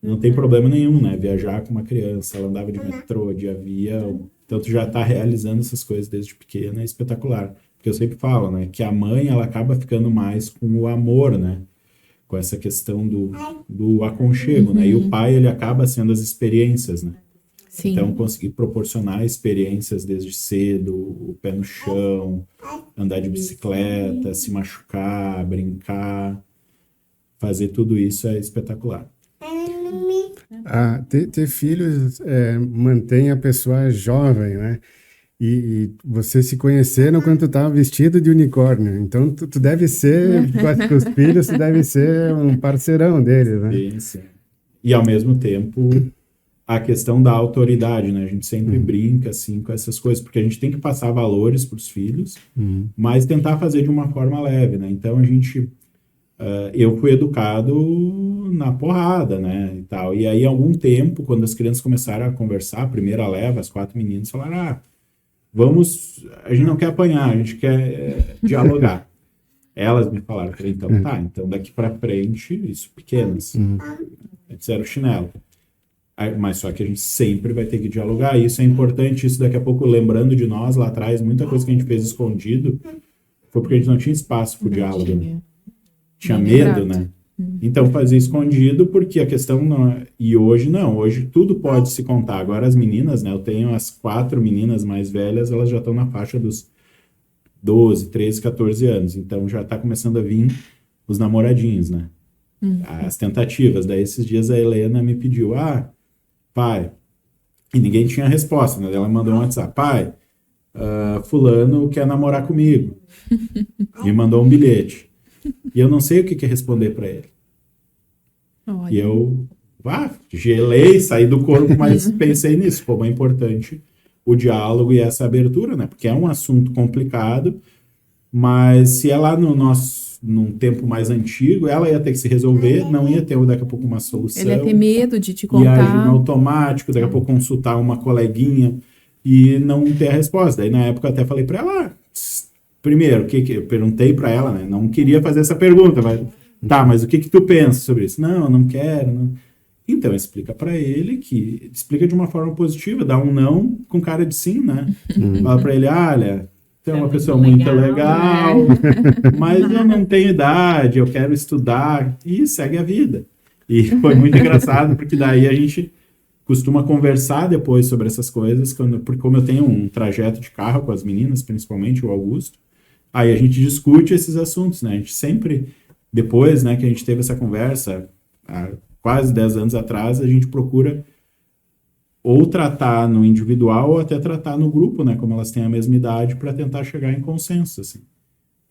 Não tem problema nenhum, né? Viajar com uma criança, ela andava de metrô, de avião. Então, tu já tá realizando essas coisas desde pequena, é espetacular. Porque eu sempre falo, né? Que a mãe, ela acaba ficando mais com o amor, né? Com essa questão do aconchego, né? E o pai, ele acaba sendo as experiências, né?
Sim.
Então, conseguir proporcionar experiências desde cedo, o pé no chão, andar de bicicleta, se machucar, brincar, fazer tudo isso é espetacular.
Ter filhos mantém a pessoa jovem, né? E vocês se conheceram quando tu estava vestido de unicórnio. Então, tu deve ser, com os filhos, tu deve ser um parceirão deles, né?
Sim, sim. E, ao mesmo tempo, a questão da autoridade, né? A gente sempre brinca, assim, com essas coisas, porque a gente tem que passar valores para os filhos, mas tentar fazer de uma forma leve, né? Então, a gente... eu fui educado na porrada, né, e tal. E aí, há algum tempo, quando as crianças começaram a conversar, a primeira leva, as 4 meninas falaram, a gente não quer apanhar, a gente quer dialogar. Elas me falaram, eu falei, então daqui pra frente, isso pequenas, antes era o chinelo. Mas só que a gente sempre vai ter que dialogar, e isso é importante, isso daqui a pouco, lembrando de nós lá atrás, muita coisa que a gente fez escondido, foi porque a gente não tinha espaço pro diálogo, né? Tinha medo, né? Então fazia escondido porque a questão não é... E hoje não, hoje tudo pode se contar. Agora as meninas, né? Eu tenho as 4 meninas mais velhas, elas já estão na faixa dos 12, 13, 14 anos. Então já tá começando a vir os namoradinhos, né? As tentativas. Daí esses dias a Helena me pediu, pai... E ninguém tinha resposta, né? Ela mandou um WhatsApp, pai, fulano quer namorar comigo. Me mandou um bilhete. E eu não sei o que responder para ele.
Olha.
E eu gelei, saí do corpo, mas pensei nisso. Como é importante o diálogo e essa abertura, né? Porque é um assunto complicado, mas se é lá num tempo mais antigo, ela ia ter que se resolver, não ia ter daqui a pouco uma solução.
Ele ia ter medo de te
Ia agir no
contar.
automático, daqui a pouco consultar uma coleguinha e não ter a resposta. Daí na época eu até falei para ela, primeiro, eu perguntei para ela, né? Não queria fazer essa pergunta, mas o que tu pensa sobre isso? Não, eu não quero. Não. Então, explica para ele que... Explica de uma forma positiva, dá um não com cara de sim, né? Fala para ele, olha, você é uma pessoa muito legal, mas eu não tenho idade, eu quero estudar, e segue a vida. E foi muito engraçado, porque daí a gente costuma conversar depois sobre essas coisas, porque como eu tenho um trajeto de carro com as meninas, principalmente o Augusto, aí a gente discute esses assuntos, né? A gente sempre, depois, né, que a gente teve essa conversa, há quase 10 anos atrás, a gente procura ou tratar no individual ou até tratar no grupo, né? Como elas têm a mesma idade, para tentar chegar em consenso, assim.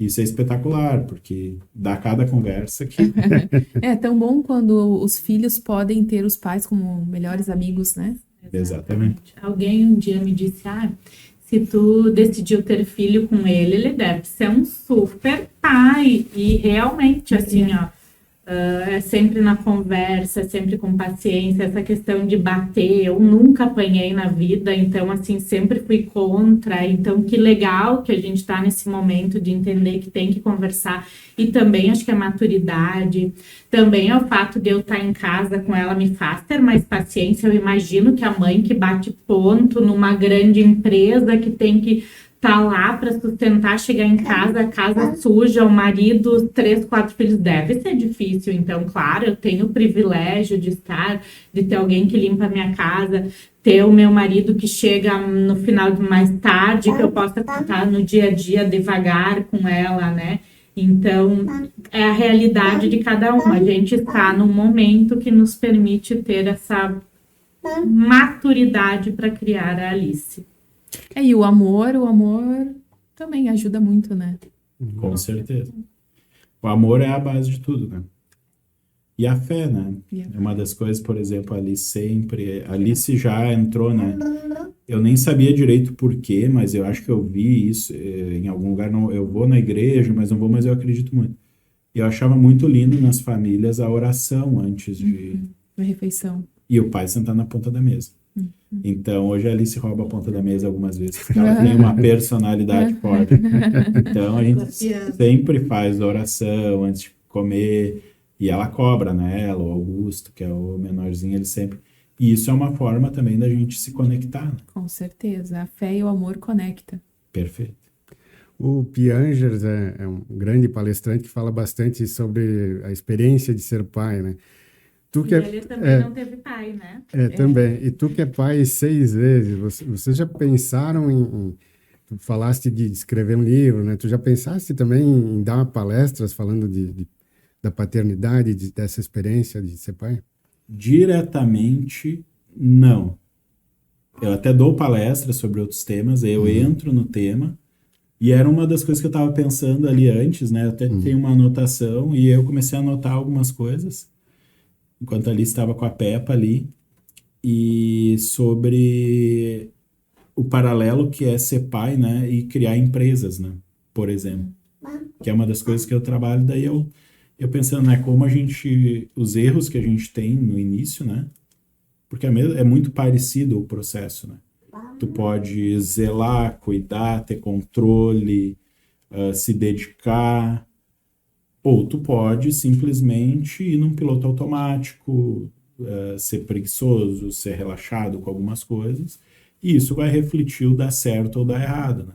Isso é espetacular, porque dá cada conversa que...
É tão bom quando os filhos podem ter os pais como melhores amigos, né?
Exatamente.
Alguém um dia me disse, se tu decidiu ter filho com ele deve ser um super pai. E realmente, assim, é sempre na conversa, é sempre com paciência, essa questão de bater, eu nunca apanhei na vida, então, assim, sempre fui contra, então, que legal que a gente tá nesse momento de entender que tem que conversar, e também acho que a maturidade, também é o fato de eu estar em casa com ela me faz ter mais paciência, eu imagino que a mãe que bate ponto numa grande empresa, que tem que tá lá para sustentar, chegar em casa, a casa suja, o marido, 3, 4 filhos, deve ser difícil. Então, claro, eu tenho o privilégio de ter alguém que limpa a minha casa, ter o meu marido que chega no final de mais tarde, que eu possa estar no dia a dia devagar com ela, né? Então, é a realidade de cada um. A gente está num momento que nos permite ter essa maturidade para criar a Alice.
E o amor também ajuda muito, né?
Com certeza. O amor é a base de tudo, né? E a fé, né? É uma das coisas, por exemplo, a Alice já entrou, né? Eu nem sabia direito por quê, mas eu acho que eu vi isso em algum lugar. Não, eu vou na igreja, mas não vou, mas eu acredito muito. E eu achava muito lindo nas famílias a oração antes de...
A refeição.
E o pai sentar na ponta da mesa. Então, hoje a Alice rouba a ponta da mesa algumas vezes, porque ela tem uma personalidade forte. Então, a gente sempre faz oração antes de comer, e ela cobra, né? Ela, o Augusto, que é o menorzinho, ele sempre... E isso é uma forma também da gente se conectar. Né?
Com certeza. A fé e o amor conecta.
Perfeito.
O Piangers é um grande palestrante que fala bastante sobre a experiência de ser pai, né?
Ele também não teve pai, né?
Também. E tu que é pai 6 vezes, vocês já pensaram tu falaste de escrever um livro, né? Tu já pensaste também em dar palestras falando da paternidade, dessa experiência de ser pai?
Diretamente, não. Eu até dou palestras sobre outros temas, eu entro no tema, e era uma das coisas que eu estava pensando ali antes, né? Eu até tenho uma anotação, e eu comecei a anotar algumas coisas, enquanto ali estava com a Peppa ali, e sobre o paralelo que é ser pai, né, e criar empresas, né, por exemplo, que é uma das coisas que eu trabalho, daí eu pensando, né, como os erros que a gente tem no início, né, porque é muito parecido o processo, né, tu pode zelar, cuidar, ter controle, se dedicar, ou tu pode simplesmente ir num piloto automático, ser preguiçoso, ser relaxado com algumas coisas, e isso vai refletir o dar certo ou dar errado, né?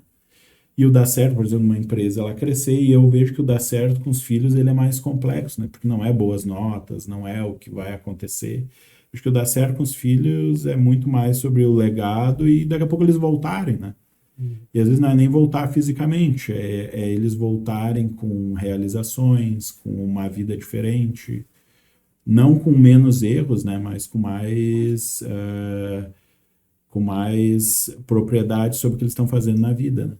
E o dar certo, por exemplo, numa empresa, ela crescer, e eu vejo que o dar certo com os filhos, ele é mais complexo, né? Porque não é boas notas, não é o que vai acontecer. Acho que o dar certo com os filhos é muito mais sobre o legado e daqui a pouco eles voltarem, né? E às vezes não é nem voltar fisicamente, é eles voltarem com realizações, com uma vida diferente, não com menos erros, né, mas com mais propriedade sobre o que eles estão fazendo na vida, né?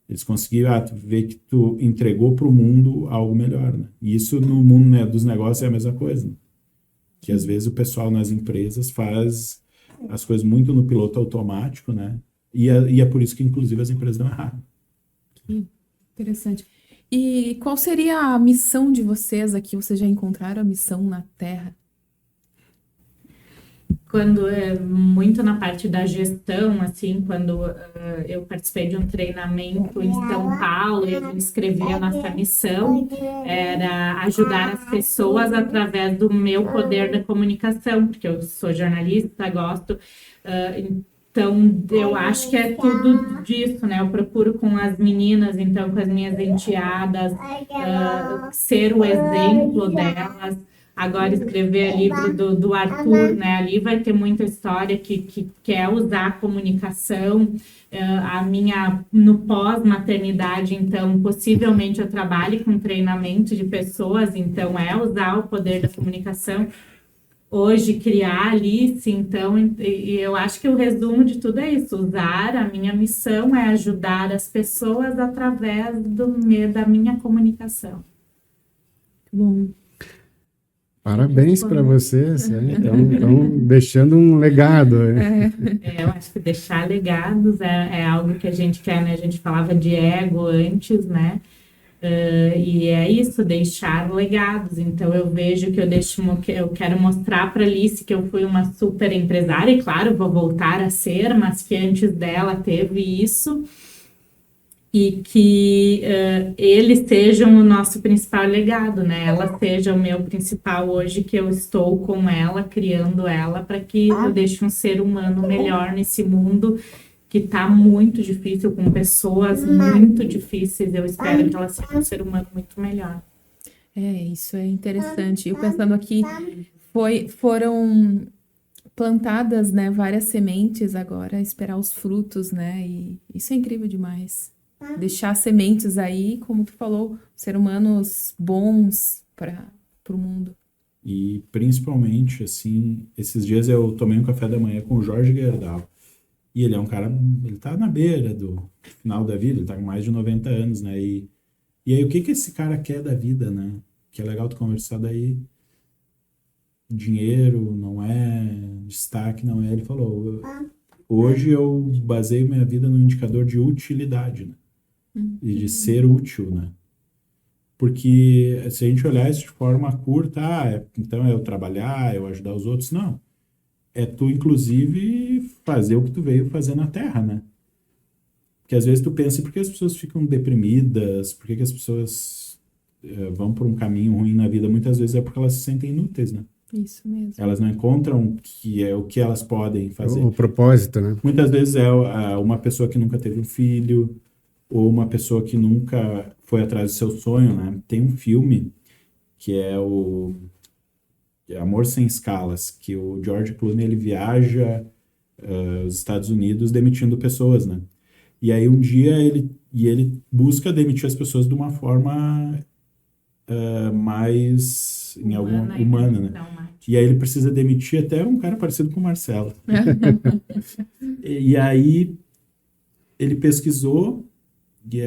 Eles conseguiram ver que tu entregou para o mundo algo melhor, né? E isso no mundo, né, dos negócios é a mesma coisa, né? Que às vezes o pessoal nas empresas faz as coisas muito no piloto automático, né? E é por isso que, inclusive, as empresas dão errado.
Que interessante. E qual seria a missão de vocês aqui? Vocês já encontraram a missão na Terra?
quando muito na parte da gestão, assim, quando eu participei de um treinamento em São Paulo e a gente escrevia a nossa missão, era ajudar as pessoas através do meu poder da comunicação, porque eu sou jornalista, gosto, então eu acho que é tudo disso, né? Eu procuro com as meninas, então com as minhas enteadas, ser o exemplo delas. Agora escrever livro do Arthur, né? Ali vai ter muita história que quer usar a comunicação. A minha no pós-maternidade, então possivelmente eu trabalhe com treinamento de pessoas, então é usar o poder da comunicação. Hoje criar Alice, então, e eu acho que o resumo de tudo é isso, usar a minha missão é ajudar as pessoas através da minha comunicação.
Bom.
Parabéns para vocês, estão deixando um legado.
Eu acho que deixar legados é algo que a gente quer, né? A gente falava de ego antes, né? E é isso, deixar legados. Então eu vejo que eu quero mostrar para Alice que eu fui uma super empresária, e claro, vou voltar a ser, mas que antes dela teve isso. E que eles sejam o nosso principal legado, né? Ela seja o meu principal hoje, que eu estou com ela, criando ela, para que eu deixe um ser humano melhor nesse mundo que está muito difícil, com pessoas muito difíceis. Eu espero que ela seja um ser humano muito melhor.
Isso é interessante. Eu pensando aqui, foram plantadas, né, várias sementes agora, esperar os frutos, né? E isso é incrível demais. Deixar sementes aí, como tu falou, ser humanos bons para o mundo.
E principalmente, assim, esses dias eu tomei um café da manhã com o Jorge Gerdau. E ele é um cara, ele tá na beira do final da vida, ele tá com mais de 90 anos, né? E aí, o que esse cara quer da vida, né? Que é legal tu conversar daí. Dinheiro não é, destaque não é. Ele falou, hoje eu baseio minha vida no indicador de utilidade, né? E de ser útil, né? Porque se a gente olhar isso de forma curta, então é eu trabalhar, eu ajudar os outros, não. É tu, inclusive, fazer o que tu veio fazer na Terra, né? Porque às vezes tu pensa, por que as pessoas ficam deprimidas? Por que as pessoas vão por um caminho ruim na vida? Muitas vezes é porque elas se sentem inúteis, né?
Isso mesmo.
Elas não encontram o que elas podem fazer.
O propósito, né?
Muitas vezes é uma pessoa que nunca teve um filho, ou uma pessoa que nunca foi atrás do seu sonho, né? Tem um filme que é o Amor Sem Escalas, que o George Clooney, ele viaja os Estados Unidos demitindo pessoas, né? E aí um dia ele busca demitir as pessoas de uma forma mais humana, né? E aí ele precisa demitir até um cara parecido com o Marcelo. E aí ele pesquisou e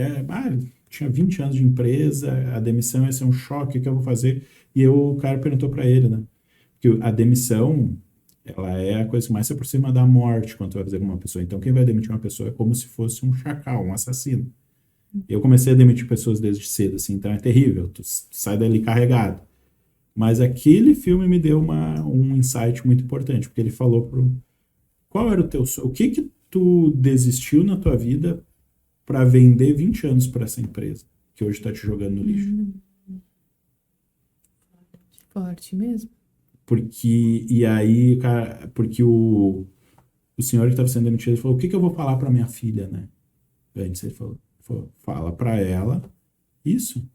tinha 20 anos de empresa, a demissão ia ser um choque, o que eu vou fazer? E o cara perguntou para ele, né? Que a demissão, ela é a coisa que mais se aproxima da morte quando tu vai fazer com uma pessoa. Então, quem vai demitir uma pessoa é como se fosse um chacal, um assassino. Eu comecei a demitir pessoas desde cedo, assim, então é terrível. Tu sai dali carregado. Mas aquele filme me deu um insight muito importante, porque ele falou qual era o teu sonho? O que tu desistiu na tua vida para vender 20 anos para essa empresa, que hoje está te jogando no lixo?
Forte mesmo.
Porque o senhor que estava sendo demitido, ele falou, o que eu vou falar para minha filha, né? Antes ele falou fala para ela isso.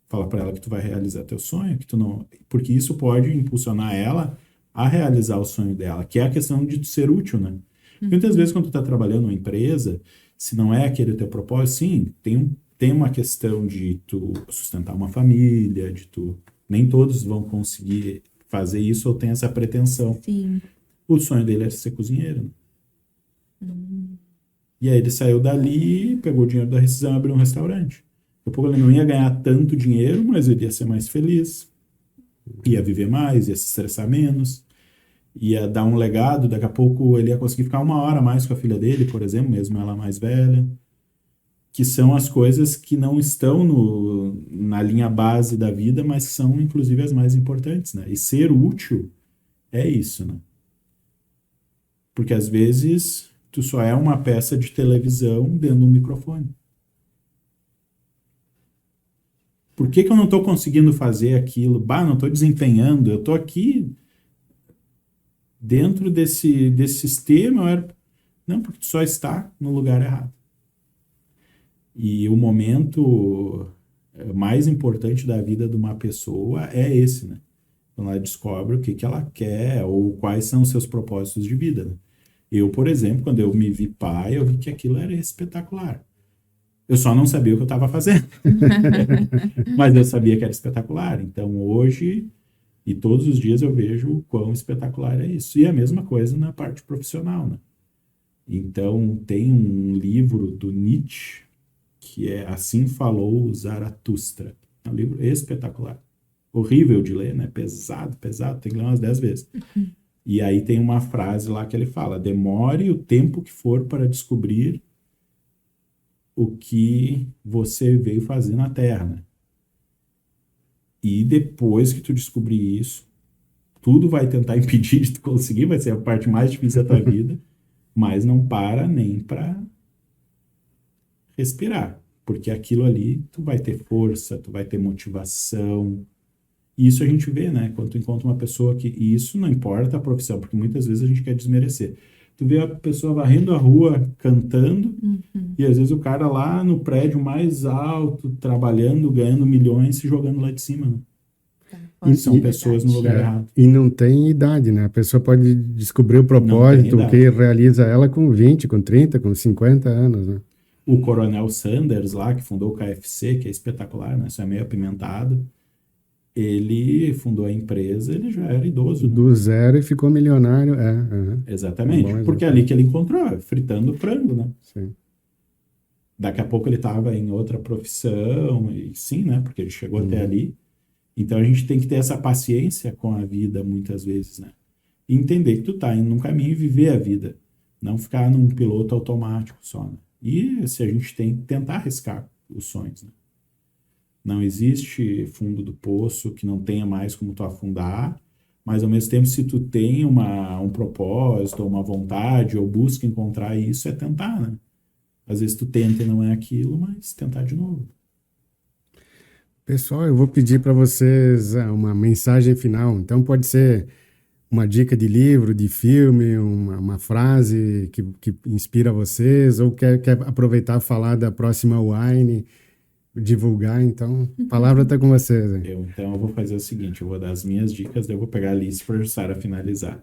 Fala para ela que tu vai realizar teu sonho, que tu não... Porque isso pode impulsionar ela a realizar o sonho dela, que é a questão de tu ser útil, né? Muitas vezes quando tu tá trabalhando numa empresa, se não é aquele teu propósito, sim, tem uma questão de tu sustentar uma família, nem todos vão conseguir fazer isso ou tem essa pretensão.
Sim.
O sonho dele era ser cozinheiro. Né? E aí ele saiu dali, pegou o dinheiro da rescisão e abriu um restaurante. Daqui a pouco ele não ia ganhar tanto dinheiro, mas ele ia ser mais feliz. Ia viver mais, ia se estressar menos. Ia dar um legado. Daqui a pouco ele ia conseguir ficar 1 hora mais com a filha dele, por exemplo, mesmo ela mais velha. Que são as coisas que não estão na linha base da vida, mas são, inclusive, as mais importantes, né? E ser útil é isso, né? Porque às vezes tu só é uma peça de televisão dentro de um microfone. Por que eu não estou conseguindo fazer aquilo? Não estou desempenhando. Eu estou aqui dentro desse sistema. Não, porque tu só está no lugar errado. E o momento mais importante da vida de uma pessoa é esse, né? Quando ela descobre o que ela quer ou quais são os seus propósitos de vida, né? Eu, por exemplo, quando eu me vi pai, eu vi que aquilo era espetacular. Eu só não sabia o que eu estava fazendo. Mas eu sabia que era espetacular. Então, hoje, e todos os dias, eu vejo o quão espetacular é isso. E a mesma coisa na parte profissional, né? Então, tem um livro do Nietzsche, que é Assim Falou Zaratustra. É um livro espetacular. Horrível de ler, né? Pesado, tem que ler umas 10 vezes. E aí tem uma frase lá que ele fala: demore o tempo que for para descobrir o que você veio fazer na Terra, né? E depois que tu descobrir isso, tudo vai tentar impedir de tu conseguir, vai ser a parte mais difícil da tua vida, mas não para nem para respirar, porque aquilo ali tu vai ter força, tu vai ter motivação. E isso a gente vê, né? Quando tu encontra uma pessoa que... E isso não importa a profissão, porque muitas vezes a gente quer desmerecer. Tu vê a pessoa varrendo a rua, cantando, e às vezes o cara lá no prédio mais alto, trabalhando, ganhando milhões, se jogando lá de cima, né? E são pessoas no lugar errado.
E não tem idade, né? A pessoa pode descobrir o propósito que realiza ela com 20, com 30, com 50 anos, né?
O Coronel Sanders lá, que fundou o KFC, que é espetacular, né? Isso é meio apimentado. Ele fundou a empresa, ele já era idoso. Né?
Do zero e ficou milionário.
Exatamente, porque é ali que ele encontrou, fritando frango, né?
Sim.
Daqui a pouco ele estava em outra profissão, e sim, né? Porque ele chegou até ali. Então a gente tem que ter essa paciência com a vida, muitas vezes, né? E entender que tu tá indo num caminho e viver a vida. Não ficar num piloto automático só, né? E se a gente tem que tentar arriscar os sonhos, né? Não existe fundo do poço que não tenha mais como tu afundar, mas ao mesmo tempo, se tu tem um propósito, uma vontade, ou busca encontrar isso, é tentar, né? Às vezes tu tenta e não é aquilo, mas tentar de novo.
Pessoal, eu vou pedir para vocês uma mensagem final. Então pode ser uma dica de livro, de filme, uma frase que inspira vocês, ou quer aproveitar e falar da próxima Wine, divulgar, então a palavra está com vocês. Hein?
Então eu vou fazer o seguinte, eu vou dar as minhas dicas, daí eu vou pegar a lista para a Sara finalizar.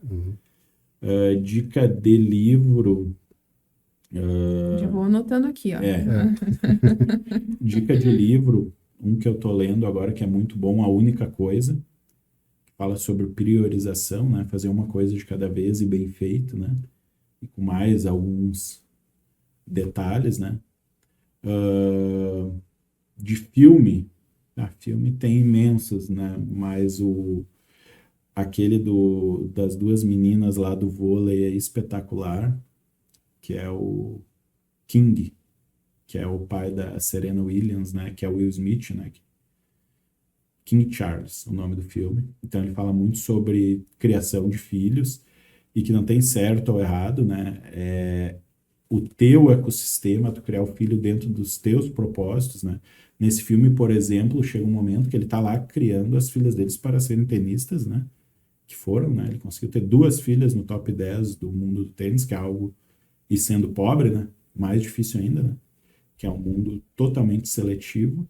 Dica de livro...
Já vou anotando aqui, ó.
Dica de livro, um que eu tô lendo agora que é muito bom, A Única Coisa, que fala sobre priorização, né? Fazer uma coisa de cada vez e bem feito, né? E com mais alguns detalhes, né? De filme, filme tem imensos, né? Mas aquele das duas meninas lá do vôlei é espetacular, que é o King, que é o pai da Serena Williams, né? Que é o Will Smith, né? King Charles, o nome do filme. Então ele fala muito sobre criação de filhos e que não tem certo ou errado, né? O teu ecossistema, tu criar o filho dentro dos teus propósitos, né? Nesse filme, por exemplo, chega um momento que ele tá lá criando as filhas deles para serem tenistas, né? Que foram, né? Ele conseguiu ter 2 filhas no top 10 do mundo do tênis, que é algo... E sendo pobre, né? Mais difícil ainda, né? Que é um mundo totalmente seletivo.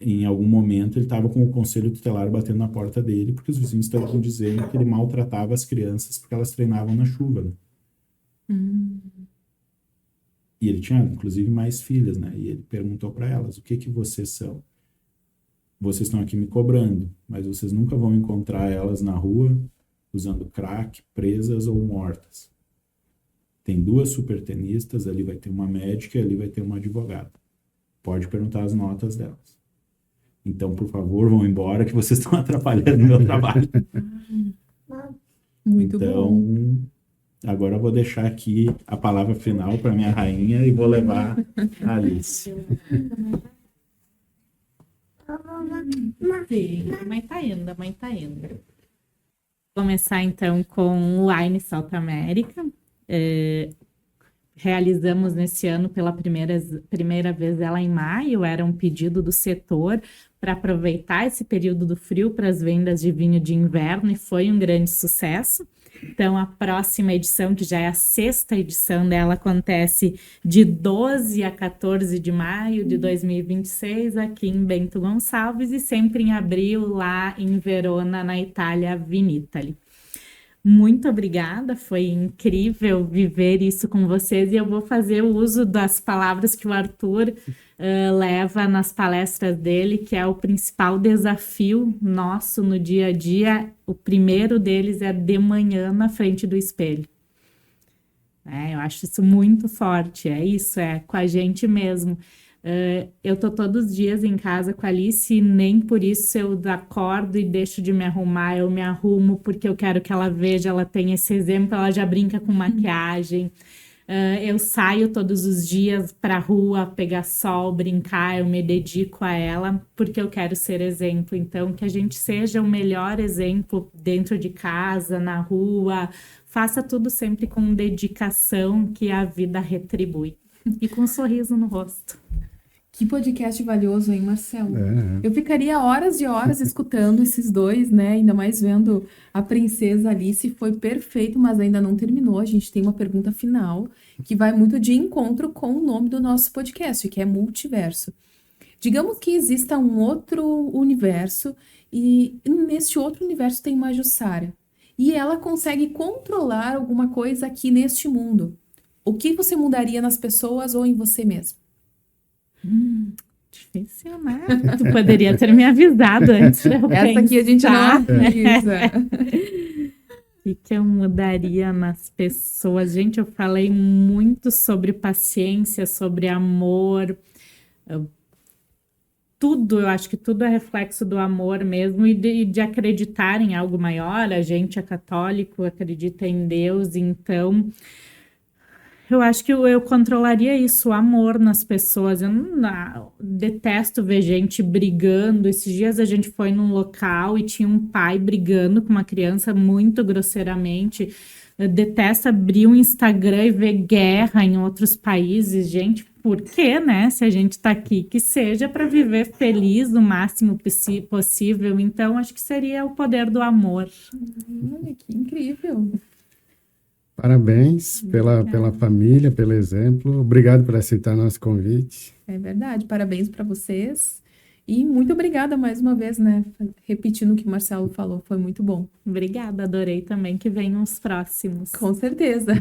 Em algum momento, ele estava com o conselho tutelar batendo na porta dele, porque os vizinhos estavam dizendo que ele maltratava as crianças porque elas treinavam na chuva, né? E ele tinha, inclusive, mais filhas, né? E ele perguntou para elas, o que vocês são? Vocês estão aqui me cobrando, mas vocês nunca vão encontrar elas na rua usando crack, presas ou mortas. Tem 2 super tenistas, ali vai ter uma médica e ali vai ter uma advogada. Pode perguntar as notas delas. Então, por favor, vão embora que vocês estão atrapalhando o meu trabalho.
Muito bom.
Agora eu vou deixar aqui a palavra final para minha rainha e vou levar a Alice.
Sim, a mãe tá indo. Vou começar então com o Wine South America. Realizamos nesse ano pela primeira vez ela em maio, era um pedido do setor para aproveitar esse período do frio para as vendas de vinho de inverno, e foi um grande sucesso. Então, a próxima edição, que já é a 6ª edição dela, acontece de 12 a 14 de maio de 2026, aqui em Bento Gonçalves, e sempre em abril, lá em Verona, na Itália, Vinitaly. Muito obrigada, foi incrível viver isso com vocês, e eu vou fazer o uso das palavras que o Arthur leva nas palestras dele, que é o principal desafio nosso no dia a dia. O primeiro deles é de manhã na frente do espelho. Eu acho isso muito forte, é isso, é com a gente mesmo. Eu tô todos os dias em casa com a Alice, e nem por isso eu acordo e deixo de me arrumar, eu me arrumo porque eu quero que ela veja, ela tem esse exemplo, ela já brinca com maquiagem. Eu saio todos os dias para a rua pegar sol, brincar, eu me dedico a ela porque eu quero ser exemplo. Então, que a gente seja o melhor exemplo dentro de casa, na rua, faça tudo sempre com dedicação, que a vida retribui. E com um sorriso no rosto.
Que podcast valioso, hein, Marcelo? Eu ficaria horas e horas escutando esses dois, né? Ainda mais vendo a princesa Alice. Foi perfeito, mas ainda não terminou. A gente tem uma pergunta final que vai muito de encontro com o nome do nosso podcast, que é Multiverso. Digamos que exista um outro universo, e neste outro universo tem uma Jussara, e ela consegue controlar alguma coisa aqui neste mundo. O que você mudaria nas pessoas ou em você mesmo?
Difícil, né? Tu poderia ter me avisado antes de eu
Essa aqui a gente não avisa.
O que eu mudaria nas pessoas? Gente, eu falei muito sobre paciência, sobre amor. Tudo, eu acho que tudo é reflexo do amor mesmo, e de acreditar em algo maior. A gente é católico, acredita em Deus, então eu acho que eu controlaria isso, o amor nas pessoas. Eu não detesto ver gente brigando. Esses dias a gente foi num local e tinha um pai brigando com uma criança muito grosseiramente. Eu detesto abrir um Instagram e ver guerra em outros países. Gente, por quê, né? Se a gente tá aqui, que seja para viver feliz o máximo possível. Então, acho que seria o poder do amor.
Olha, que incrível.
Parabéns pela família, pelo exemplo. Obrigado por aceitar nosso convite.
É verdade, parabéns para vocês. E muito obrigada mais uma vez, né? Repetindo o que o Marcelo falou, foi muito bom.
Obrigada, adorei também que venham os próximos.
Com certeza.